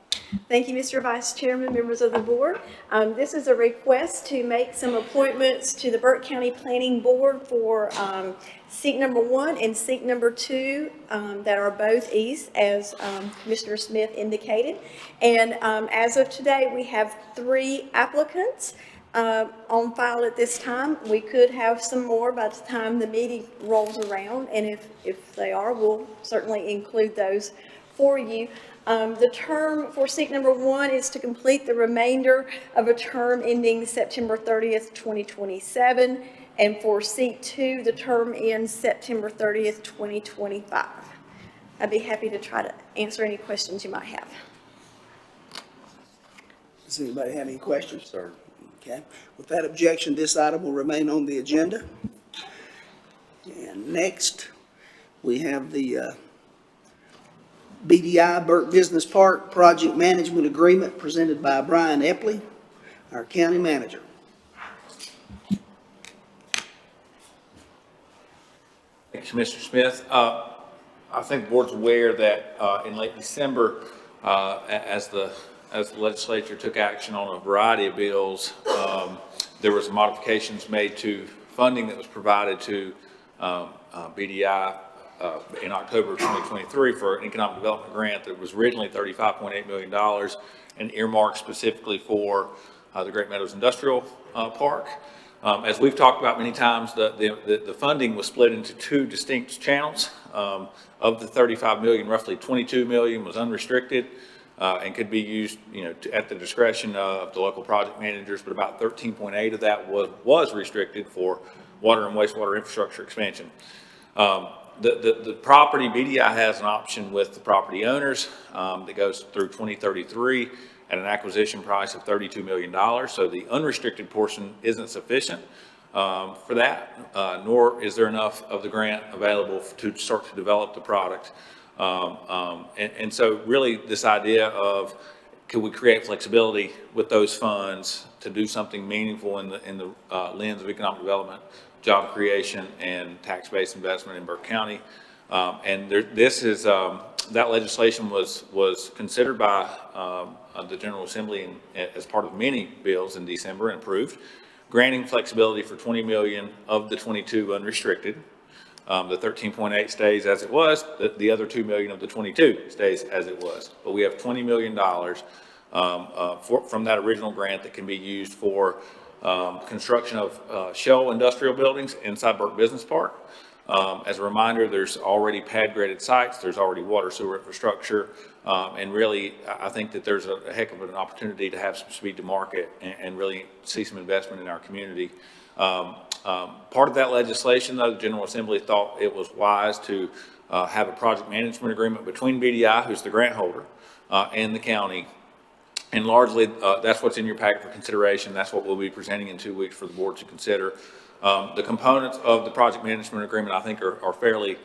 Thank you, Mr. Vice Chairman, members of the board. This is a request to make some appointments to the Burke County Planning Board for seat number 1 and seat number 2 that are both east, as Commissioner Smith indicated. And as of today, we have 3 applicants on file at this time. We could have some more by the time the meeting rolls around, and if they are, we'll certainly include those for you. The term for seat number 1 is to complete the remainder of a term ending September 30th, 2027. And for seat 2, the term ends September 30th, 2025. I'd be happy to try to answer any questions you might have. Does anybody have any questions? Sir. Okay. With that objection, this item will remain on the agenda. And next, we have the BDI, Burke Business Park Project Management Agreement presented by Brian Epley, our county manager. Thank you, Commissioner Smith. I think the board's aware that in late December, as the legislature took action on a variety of bills, there was modifications made to funding that was provided to BDI in October of 2023 for an economic development grant that was originally $35.8 million and earmarked specifically for the Great Meadows Industrial Park. As we've talked about many times, the funding was split into two distinct channels. Of the $35 million, roughly $22 million was unrestricted and could be used, at the discretion of the local project managers, but about 13.8 of that was restricted for water and wastewater infrastructure expansion. The property, BDI has an option with the property owners that goes through 2033 at an acquisition price of $32 million. So the unrestricted portion isn't sufficient for that, nor is there enough of the grant available to start to develop the product. And so really this idea of could we create flexibility with those funds to do something meaningful in the lens of economic development, job creation, and tax-based investment in Burke County. And this is, that legislation was considered by the General Assembly as part of many bills in December and approved, granting flexibility for $20 million of the 22 unrestricted. The 13.8 stays as it was. The other $2 million of the 22 stays as it was. But we have $20 million from that original grant that can be used for construction of shell industrial buildings inside Burke Business Park. As a reminder, there's already pad graded sites, there's already water sewer infrastructure, and really I think that there's a heck of an opportunity to have some speed to market and really see some investment in our community. Part of that legislation, though, the General Assembly thought it was wise to have a project management agreement between BDI, who's the grant holder, and the county. And largely, that's what's in your packet for consideration. That's what we'll be presenting in 2 weeks for the board to consider. The components of the project management agreement, I think, are fairly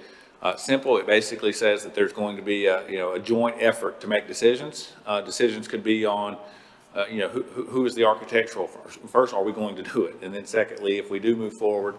simple. It basically says that there's going to be a joint effort to make decisions. Decisions could be on, who is the architectural firm? First, are we going to do it? And then secondly, if we do move forward,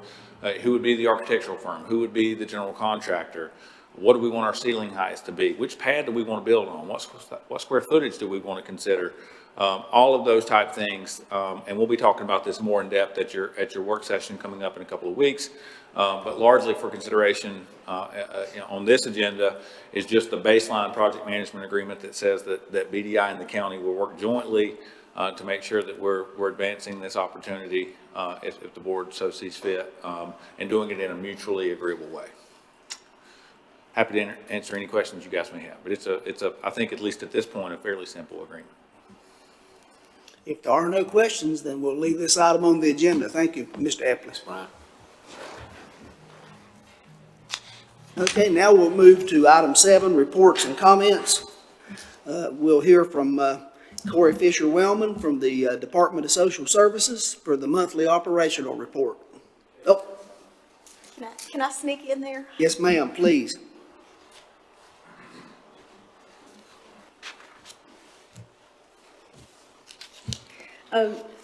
who would be the architectural firm? Who would be the general contractor? What do we want our ceiling heights to be? Which pad do we want to build on? What square footage do we want to consider? All of those type things, and we'll be talking about this more in depth at your work session coming up in a couple of weeks. But largely for consideration on this agenda is just the baseline project management agreement that says that BDI and the county will work jointly to make sure that we're advancing this opportunity if the board so sees fit, and doing it in a mutually agreeable way. Happy to answer any questions you guys may have, but it's I think at least at this point, a fairly simple agreement. If there are no questions, then we'll leave this item on the agenda. Thank you, Mr. Epley. Brian. Okay, now we'll move to item 7, reports and comments. We'll hear from Corey Fisher-Wellman from the Department of Social Services for the monthly operational report. Oh, Can I sneak in there? yes, ma'am, please.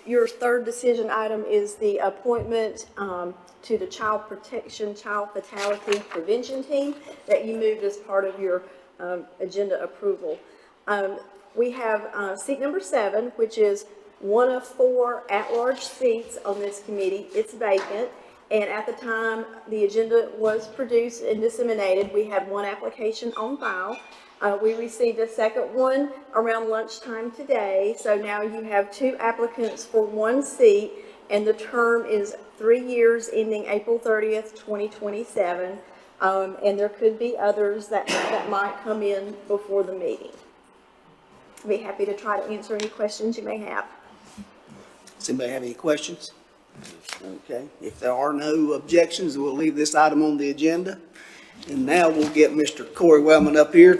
Your third decision item is the appointment to the Child Protection, Child Fatality Prevention Team that you moved as part of your agenda approval. We have seat number 7, which is one of 4 at-large seats on this committee. It's vacant, and at the time the agenda was produced and disseminated, we had 1 application on file. We received a second one around lunchtime today, so now you have 2 applicants for 1 seat, and the term is 3 years ending April 30th, 2027, and there could be others that might come in before the meeting. be happy to try to answer any questions you may have. Does anybody have any questions? Okay, if there are no objections, we'll leave this item on the agenda. And now we'll get Mr. Corey Wellman up here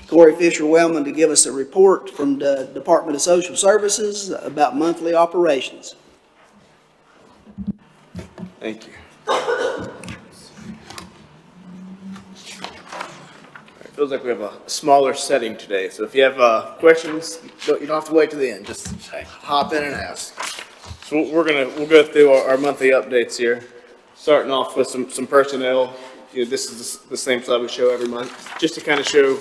Corey Fisher Wellman to give us a report from the Department of Social Services about monthly operations. Thank you. It feels like we have a smaller setting today, so if you have questions, you don't have to wait to the end. Just hop in and ask. So we'll go through our monthly updates here, starting off with some personnel. This is the same slide we show every month, just to kind of show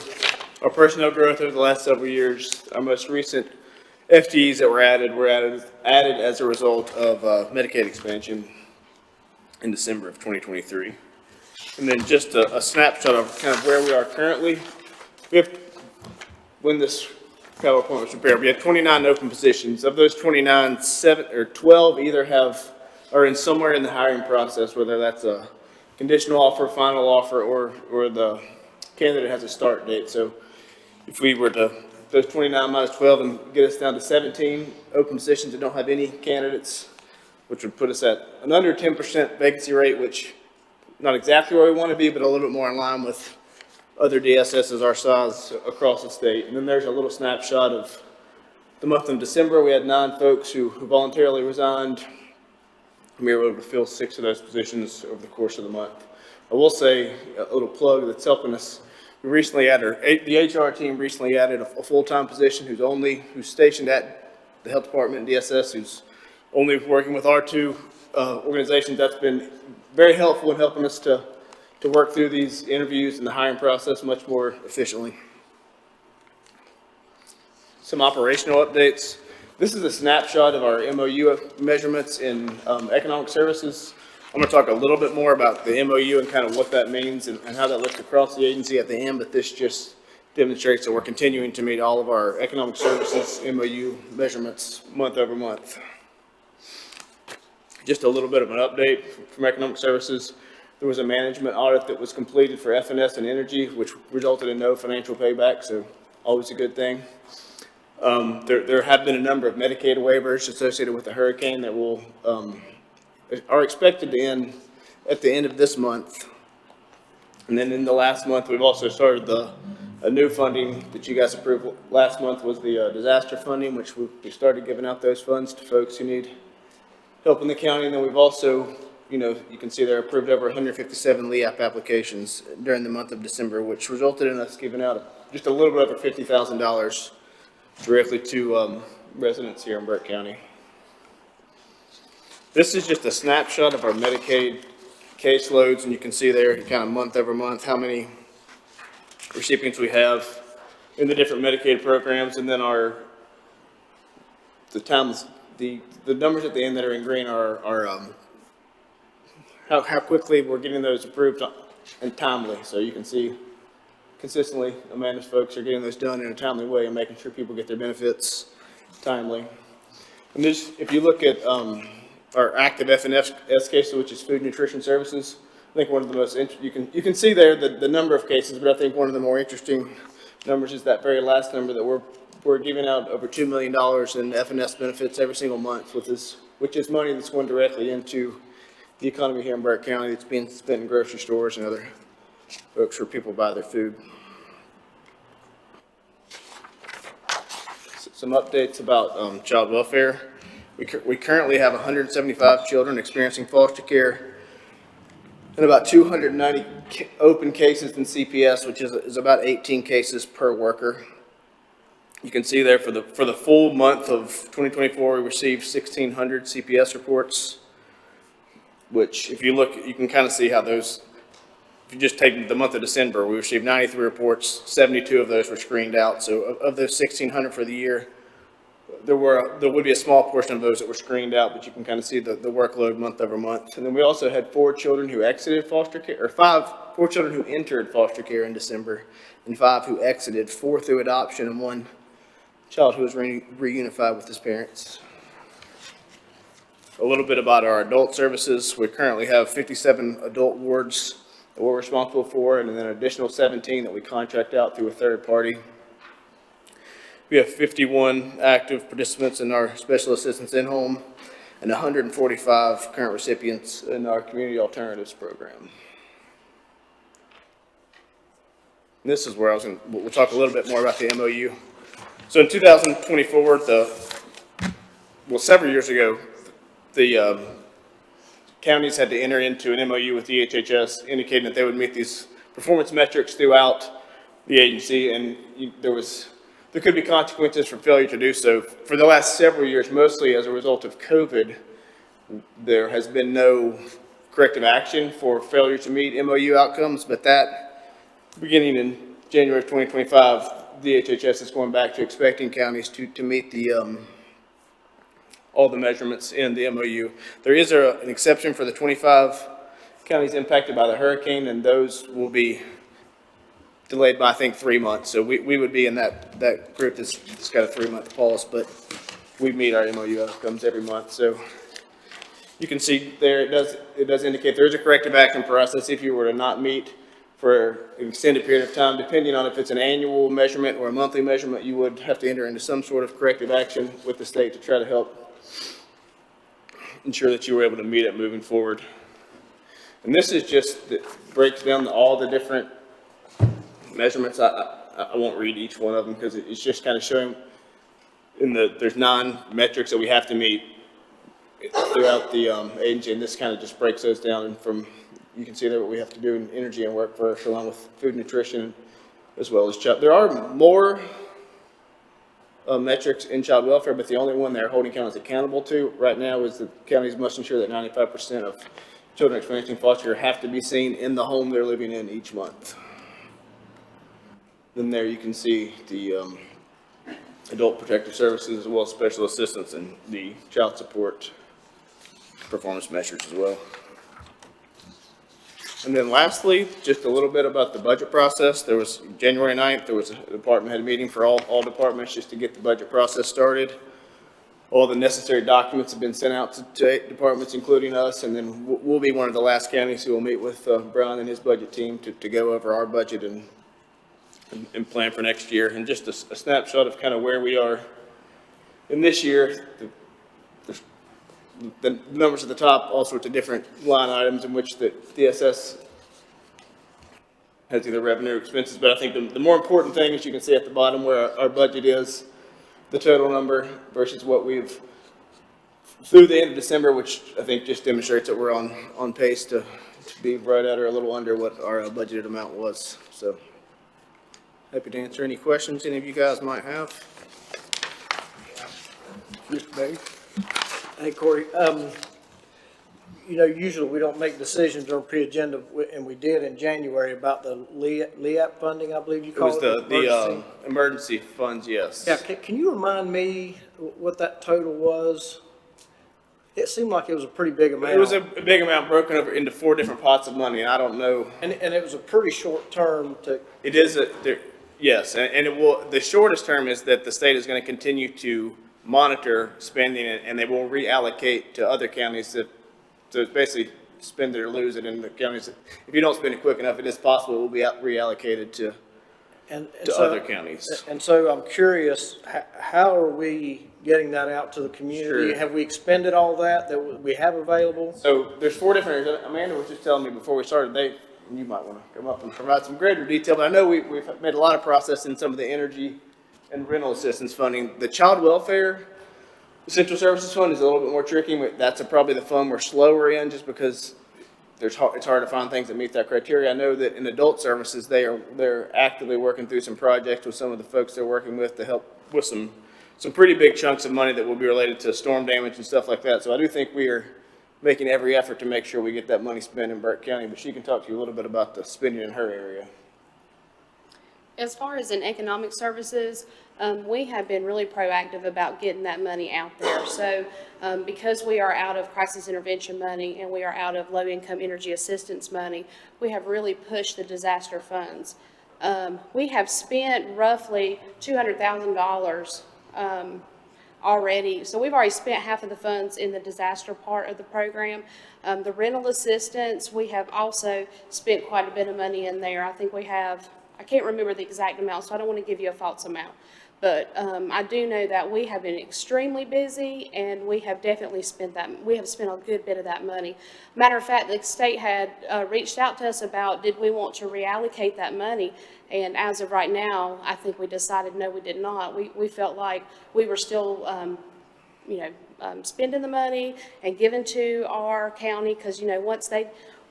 our personnel growth over the last several years. Our most recent FTEs that were added as a result of Medicaid expansion in December of 2023. And then just a snapshot of kind of where we are currently. We have, when this PowerPoint was prepared, we had 29 open positions. Of those 29, 12 either are in somewhere in the hiring process, whether that's a conditional offer, final offer, or the candidate has a start date. So if we were to, those 29 minus 12 and get us down to 17 open positions that don't have any candidates, which would put us at an under 10% vacancy rate, which not exactly where we want to be, but a little bit more in line with other DSSs our size across the state. And then there's a little snapshot of the month of December. We had 9 folks who voluntarily resigned. We were able to fill 6 of those positions over the course of the month. I will say a little plug that's helping us. We recently added, the HR team recently added a full-time position who's stationed at the health department and DSS, who's only working with our 2 organizations. That's been very helpful in helping us to work through these interviews and the hiring process much more efficiently. Some operational updates. This is a snapshot of our MOU measurements in economic services. I'm going to talk a little bit more about the MOU and kind of what that means and how that looks across the agency at the end, but this just demonstrates that we're continuing to meet all of our economic services MOU measurements month over month. Just a little bit of an update from economic services. There was a management audit that was completed for FNS and Energy, which resulted in no financial payback, so always a good thing. There have been a number of Medicaid waivers associated with the hurricane that are expected to end at the end of this month. And then in the last month, we've also started a new funding that you guys approved last month was the disaster funding, which we started giving out those funds to folks who need help in the county. And then we've also, you can see there approved over 157 LEAP applications during the month of December, which resulted in us giving out just a little bit over $50,000 directly to residents here in Burke County. This is just a snapshot of our Medicaid caseloads, and you can see there kind of month over month how many recipients we have in the different Medicaid programs, and then the numbers at the end that are in green are how quickly we're getting those approved and timely. So you can see consistently Amanda's folks are getting those done in a timely way and making sure people get their benefits timely. And this, if you look at our active FNS cases, which is food nutrition services, I think one of the most you can see there the number of cases, but I think one of the more interesting numbers is that very last number that we're giving out over $2 million in FNS benefits every single month with this, which is money that's going directly into the economy here in Burke County. It's being spent in grocery stores and other folks where people buy their food. Some updates about child welfare. We currently have 175 children experiencing foster care and about 290 open cases in CPS, which is about 18 cases per worker. You can see there for the full month of 2024, we received 1,600 CPS reports, which if you look, you can kind of see how those, if you just take the month of December, we received 93 reports, 72 of those were screened out. So of those 1,600 for the year, there would be a small portion of those that were screened out, but you can kind of see the workload month over month. And then we also had 4 children who exited foster care, or 4 children who entered foster care in December, and 5 who exited, 4 through adoption, and 1 child who was reunified with his parents. A little bit about our adult services. We currently have 57 adult wards that we're responsible for, and then an additional 17 that we contract out through a third party. We have 51 active participants in our special assistance in-home and 145 current recipients in our community alternatives program. And this is where we'll talk a little bit more about the MOU. So in 2024, several years ago, the counties had to enter into an MOU with the EHHS indicating that they would meet these performance metrics throughout the agency, and there could be consequences for failure to do so. For the last several years, mostly as a result of COVID, there has been no corrective action for failure to meet MOU outcomes, but that, beginning in January of 2025, the EHHS is going back to expecting counties to meet all the measurements in the MOU. There is an exception for the 25 counties impacted by the hurricane, and those will be delayed by, I think, 3 months. So we would be in that group that's got a 3-month pause, but we meet our MOU outcomes every month. So you can see there, it does indicate there is a corrective action process if you were to not meet for an extended period of time. Depending on if it's an annual measurement or a monthly measurement, you would have to enter into some sort of corrective action with the state to try to help ensure that you were able to meet it moving forward. And this is just, it breaks down all the different measurements. I won't read each one of them because it's just kind of showing there's 9 metrics that we have to meet throughout the agency, and this kind of just breaks those down. And from, you can see there what we have to do in energy and workforce, along with food and nutrition, as well as child. There are more metrics in child welfare, but the only one they're holding counties accountable to right now is that counties must ensure that 95% of children experiencing foster care have to be seen in the home they're living in each month. Then there you can see the adult protective services as well as special assistance and the child support performance measures as well. And then lastly, just a little bit about the budget process. There was January 9th, there was a department head meeting for all departments just to get the budget process started. All the necessary documents have been sent out to 8 departments, including us, and then we'll be one of the last counties who will meet with Brian and his budget team to go over our budget and plan for next year. And just a snapshot of kind of where we are in this year. The numbers at the top, all sorts of different line items in which the DSS has either revenue or expenses. But I think the more important thing is you can see at the bottom where our budget is, the total number versus what we've through the end of December, which I think just demonstrates that we're on pace to be right at or a little under what our budgeted amount was. So happy to answer any questions any of you guys might have. Mr. Bailey? Hey, Corey, usually we don't make decisions on pre-agenda, and we did in January about the LEAP funding, I believe you It was called it. the emergency funds, yes. Yeah, can you remind me what that total was? It seemed like it was a pretty big amount. It was a big amount broken over into 4 different pots of money, and I don't know. And it was a pretty short term to. It is yes, and it will. The shortest term is that the state is going to continue to monitor spending, and they will reallocate to other counties so it's basically spend it or lose it in the counties. If you don't spend it quick enough, it is possible it will be reallocated to other counties. And so I'm curious, how are we getting that out to the community? Sure. Have we expended all that we have available? So there's 4 different areas. Amanda was just telling me before we started, and you might want to come up and provide some greater detail, but I know we've made a lot of progress in some of the energy and rental assistance funding. The child welfare central services fund is a little bit more tricky. That's probably the fund we're slower in just because it's hard to find things that meet that criteria. I know that in adult services, they're actively working through some projects with some of the folks they're working with to help with some pretty big chunks of money that will be related to storm damage and stuff like that. So I do think we are making every effort to make sure we get that money spent in Burke County, but she can talk to you a little bit about the spending in her area. As far as in economic services, we have been really proactive about getting that money out there. So because we are out of crisis intervention money and we are out of low-income energy assistance money, we have really pushed the disaster funds. We have spent roughly $200,000 already. So we've already spent half of the funds in the disaster part of the program. The rental assistance, we have also spent quite a bit of money in there. I think we have, I can't remember the exact amount, so I don't want to give you a false amount. But I do know that we have been extremely busy, and we have definitely spent a good bit of that money. Matter of fact, the state had reached out to us about, did we want to reallocate that money? And as of right now, I think we decided, no, we did not. We felt like we were still, spending the money and giving to our county, because,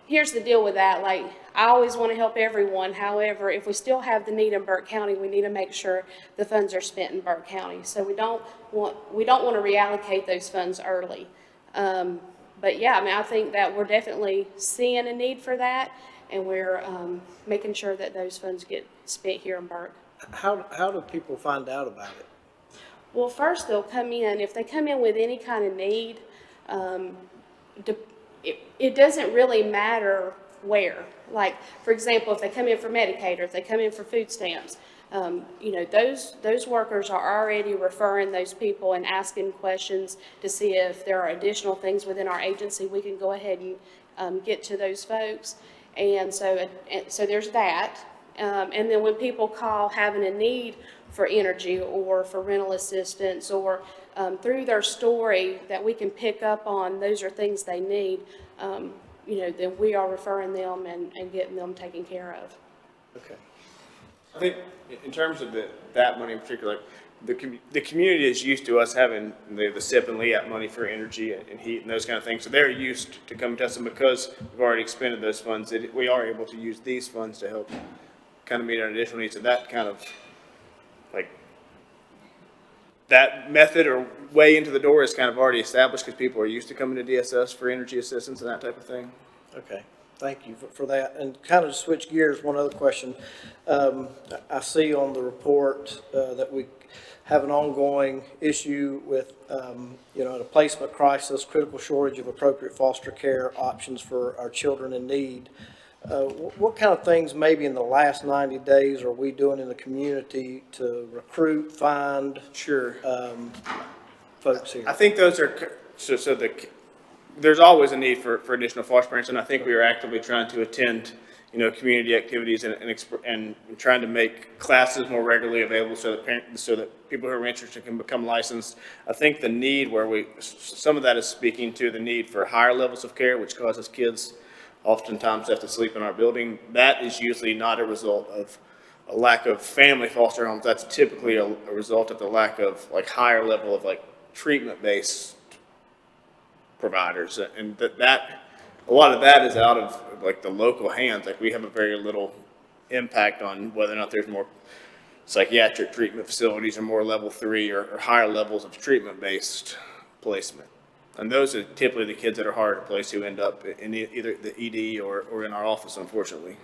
here's the deal with that, like, I always want to help everyone. However, if we still have the need in Burke County, we need to make sure the funds are spent in Burke County. So we don't want to reallocate those funds early. But yeah, I mean, I think that we're definitely seeing a need for that, and we're making sure that those funds get spent here in Burke. How do people find out about it? Well, first they'll come in, if they come in with any kind of need, it doesn't really matter where. Like, for example, if they come in for Medicaid or if they come in for food stamps, those workers are already referring those people and asking questions to see if there are additional things within our agency. We can go ahead and get to those folks. And so there's that. And then when people call having a need for energy or for rental assistance, or through their story that we can pick up on, those are things they need, then we are referring them and getting them taken care of. Okay. I think in terms of that money in particular, the community is used to us having the SIP and LEAP money for energy and heat and those kind of things. So they're used to coming to us, and because we've already expended those funds, we are able to use these funds to help kind of meet our additional needs. So that kind of, like, that method or way into the door is kind of already established because people are used to coming to DSS for energy assistance and that type of thing. Okay, thank you for that. And kind of to switch gears, one other question. I see on the report that we have an ongoing issue with, a placement crisis, critical shortage of appropriate foster care options for our children in need. What kind of things maybe in the last 90 days are we doing in the community to recruit, find folks here? I think those are, there's always a need for additional foster parents, and I think we are actively trying to attend, community activities and trying to make classes more regularly available so that people who are interested can become licensed. I think the need some of that is speaking to the need for higher levels of care, which causes kids oftentimes have to sleep in our building. That is usually not a result of a lack of family foster homes. That's typically a result of the lack of higher level of treatment-based providers, and that a lot of that is out of the local hands. We have a very little impact on whether or not there's more psychiatric treatment facilities or more level 3 or higher levels of treatment-based placement. And those are typically the kids that are harder to place who end up in either the ED or in our office, unfortunately.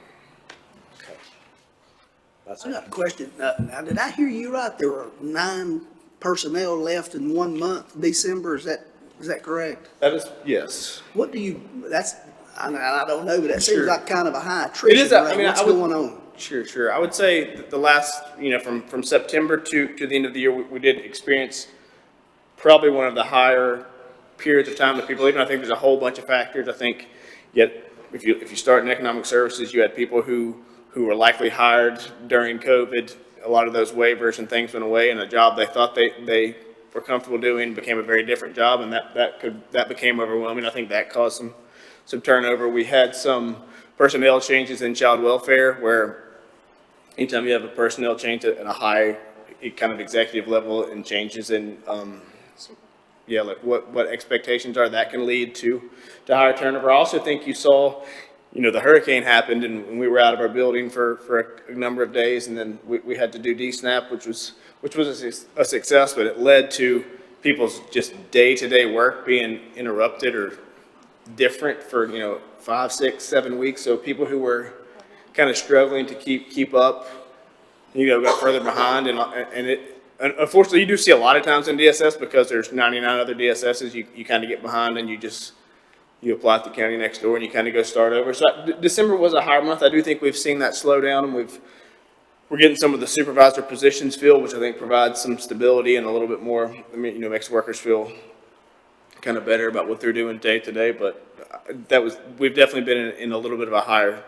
Okay. I got a question. Now, did I hear you right? There were 9 personnel left in 1 month, December. Is that correct? That is, yes. What do you, I don't know, but that seems Sure. like kind of a high attrition It is. rate. What's going on? Sure. I would say that the last, from September to the end of the year, we did experience probably one of the higher periods of time that people leave. And I think there's a whole bunch of factors. I think if you start in economic services, you had people who were likely hired during COVID. A lot of those waivers and things went away, and a job they thought they were comfortable doing became a very different job, and that became overwhelming. I think that caused some turnover. We had some personnel changes in child welfare, where anytime you have a personnel change at a high kind of executive level and changes in what expectations are, that can lead to higher turnover. I also think you saw, the hurricane happened and we were out of our building for a number of days, and then we had to do DSNAP, which was a success, but it led to people's just day-to-day work being interrupted or different for 5, 6, 7 weeks. So people who were kind of struggling to keep up, got further behind, and unfortunately, you do see a lot of times in DSS, because there's 99 other DSSs, you kind of get behind and you apply at the county next door and you kind of go start over. So December was a higher month. I do think we've seen that slow down, and we're getting some of the supervisor positions filled, which I think provides some stability and a little bit more, makes workers feel kind of better about what they're doing day to day. But we've definitely been in a little bit of a higher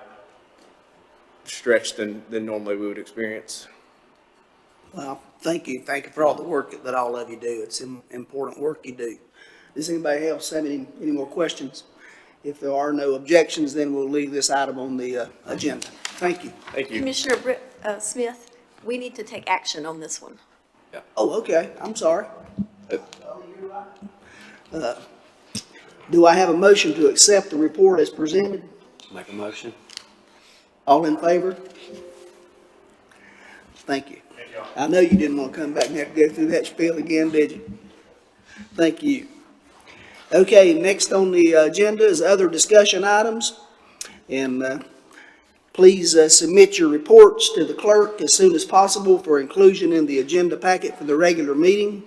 stretch than normally we would experience. Well, Thank you. Thank you for all the work that all of you do. It's important work you do. Does anybody else have any more questions? If there are no objections, then we'll leave this item on the agenda. Thank you. Thank you. Commissioner Smith, we need to take action on this one. Oh, okay. I'm sorry. Do I have a motion to accept the report as presented? Make a motion. All in favor? Thank you. I know you didn't want to come back and have to go through that spiel again, did you? Thank you. Okay, next on the agenda is other discussion items. And please submit your reports to the clerk as soon as possible for inclusion in the agenda packet for the regular meeting.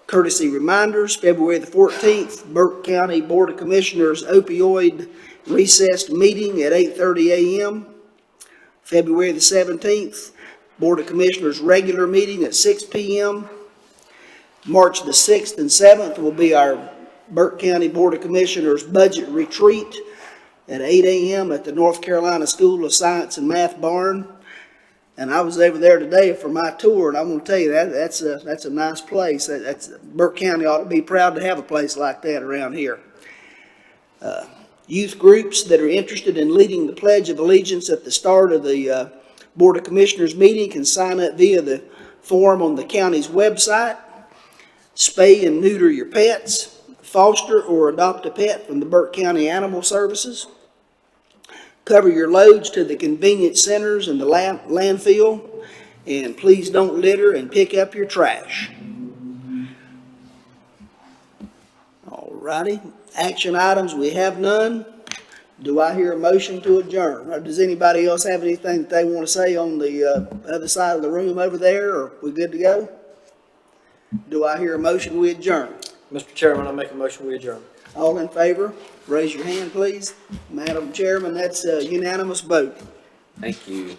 Courtesy reminders, February the 14th, Burke County Board of Commissioners opioid recessed meeting at 8:30 a.m. February the 17th, Board of Commissioners regular meeting at 6 p.m. March the 6th and 7th will be our Burke County Board of Commissioners budget retreat at 8 a.m. at the North Carolina School of Science and Math Barn. And I was over there today for my tour, and I'm going to tell you that's a nice place. Burke County ought to be proud to have a place like that around here. Youth groups that are interested in leading the Pledge of Allegiance at the start of the Board of Commissioners meeting can sign up via the form on the county's website. Spay and neuter your pets. Foster or adopt a pet from the Burke County Animal Services. Cover your loads to the convenience centers and the landfill. And please don't litter and pick up your trash. All righty. Action items, we have none. Do I hear a motion to adjourn? Or does anybody else have anything that they want to say on the other side of the room over there? Or we good to go? Do I hear a motion we adjourn? Mr. Chairman, I make a motion we adjourn. All in favor, raise your hand, please. Madam Chairman, that's a unanimous vote. Thank you.